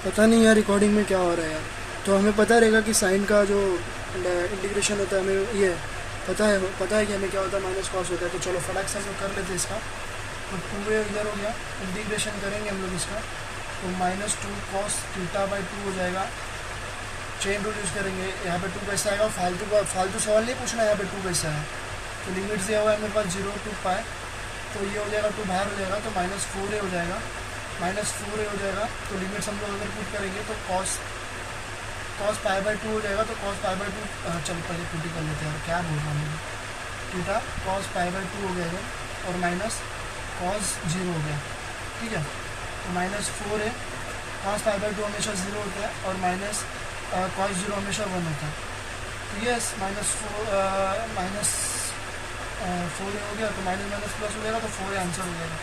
पता नहीं यार रिकॉर्डिंग में क्या हो रहा है यार, तो हमें पता रहेगा कि साइन का जो इंटीग्रेशन होता है हमें ये पता है कि हमें क्या होता है, माइनस कॉस होता है। तो चलो फटाक से हम लोग कर लेते हैं इसका। तो 2 इधर हो गया, इंटीग्रेशन करेंगे हम लोग इसका, तो -2 कॉस थीटा बाई 2 हो जाएगा। चेन रूल यूज़ करेंगे, यहाँ पे 2 कैसा आएगा, फालतू सवाल नहीं पूछना है यहाँ पे 2 कैसा है। तो लिमिट दिया हुआ है मेरे पास 0 to पाई, तो ये हो जाएगा 2 बाहर हो जाएगा तो -4a हो जाएगा, -4a हो जाएगा। तो लिमिट्स हम लोग अगर पुट करेंगे तो कॉस पाई बाई 2 हो जाएगा, तो कॉस पाई बाई 2 चल पहले पुट ही कर लेते हैं, क्या बोल रहा हूँ थीटा कॉस पाई बाई 2 हो गया और माइनस कॉस 0 हो गया, ठीक है। तो -4 है, कॉस पाई बाई 2 हमेशा 0 होता है और माइनस कॉस 0 हमेशा 1 होता है। तो यस -4 हो गया, तो माइनस प्लस हो जाएगा, तो 4 आंसर हो जाएगा।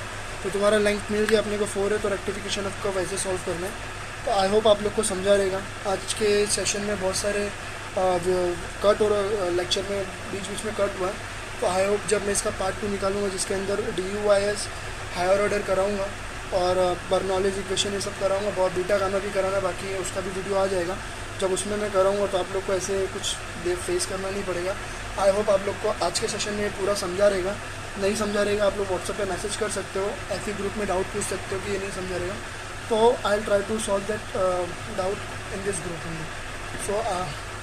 तो तुम्हारा लेंथ मिल गया अपने को 4 है, तो रेक्टिफिकेशन ऑफ कर्व वैसे सॉल्व करना है। तो आई होप आप लोग को समझा रहेगा। आज के सेशन में बहुत सारे कट और लेक्चर में बीच में कट हुआ, तो आई होप जब मैं इसका पार्ट 2 निकालूंगा जिसके अंदर DUIS हायर ऑर्डर कराऊंगा और बर्नौलीज इक्वेशन ये सब कराऊंगा, बहुत बीटा गामा भी कराना बाकी है, उसका भी वीडियो आ जाएगा। जब उसमें मैं कराऊंगा तो आप लोग को ऐसे कुछ फेस करना नहीं पड़ेगा। आई होप आप लोग को आज के सेशन में पूरा समझा रहेगा। नहीं समझा रहेगा आप लोग व्हाट्सएप पे मैसेज कर सकते हो, ऐसे ग्रुप में डाउट पूछ सकते हो कि ये नहीं समझा रहेगा, तो I will try to solve that doubt in this group only. So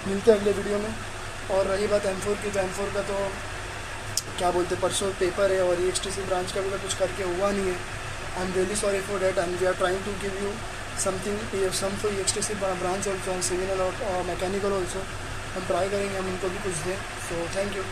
मिलते हैं अगले वीडियो में। और रही बात M4 की, तो M4 का तो क्या बोलते, परसों पेपर है और EXTC ब्रांच का भी कुछ करके हुआ नहीं है। I am really sorry for that, and we are trying to give you something some for EXTC branch also and civil और मैकेनिकल ऑल्सो। हम ट्राई करेंगे हम उनको भी कुछ दें। So thank you.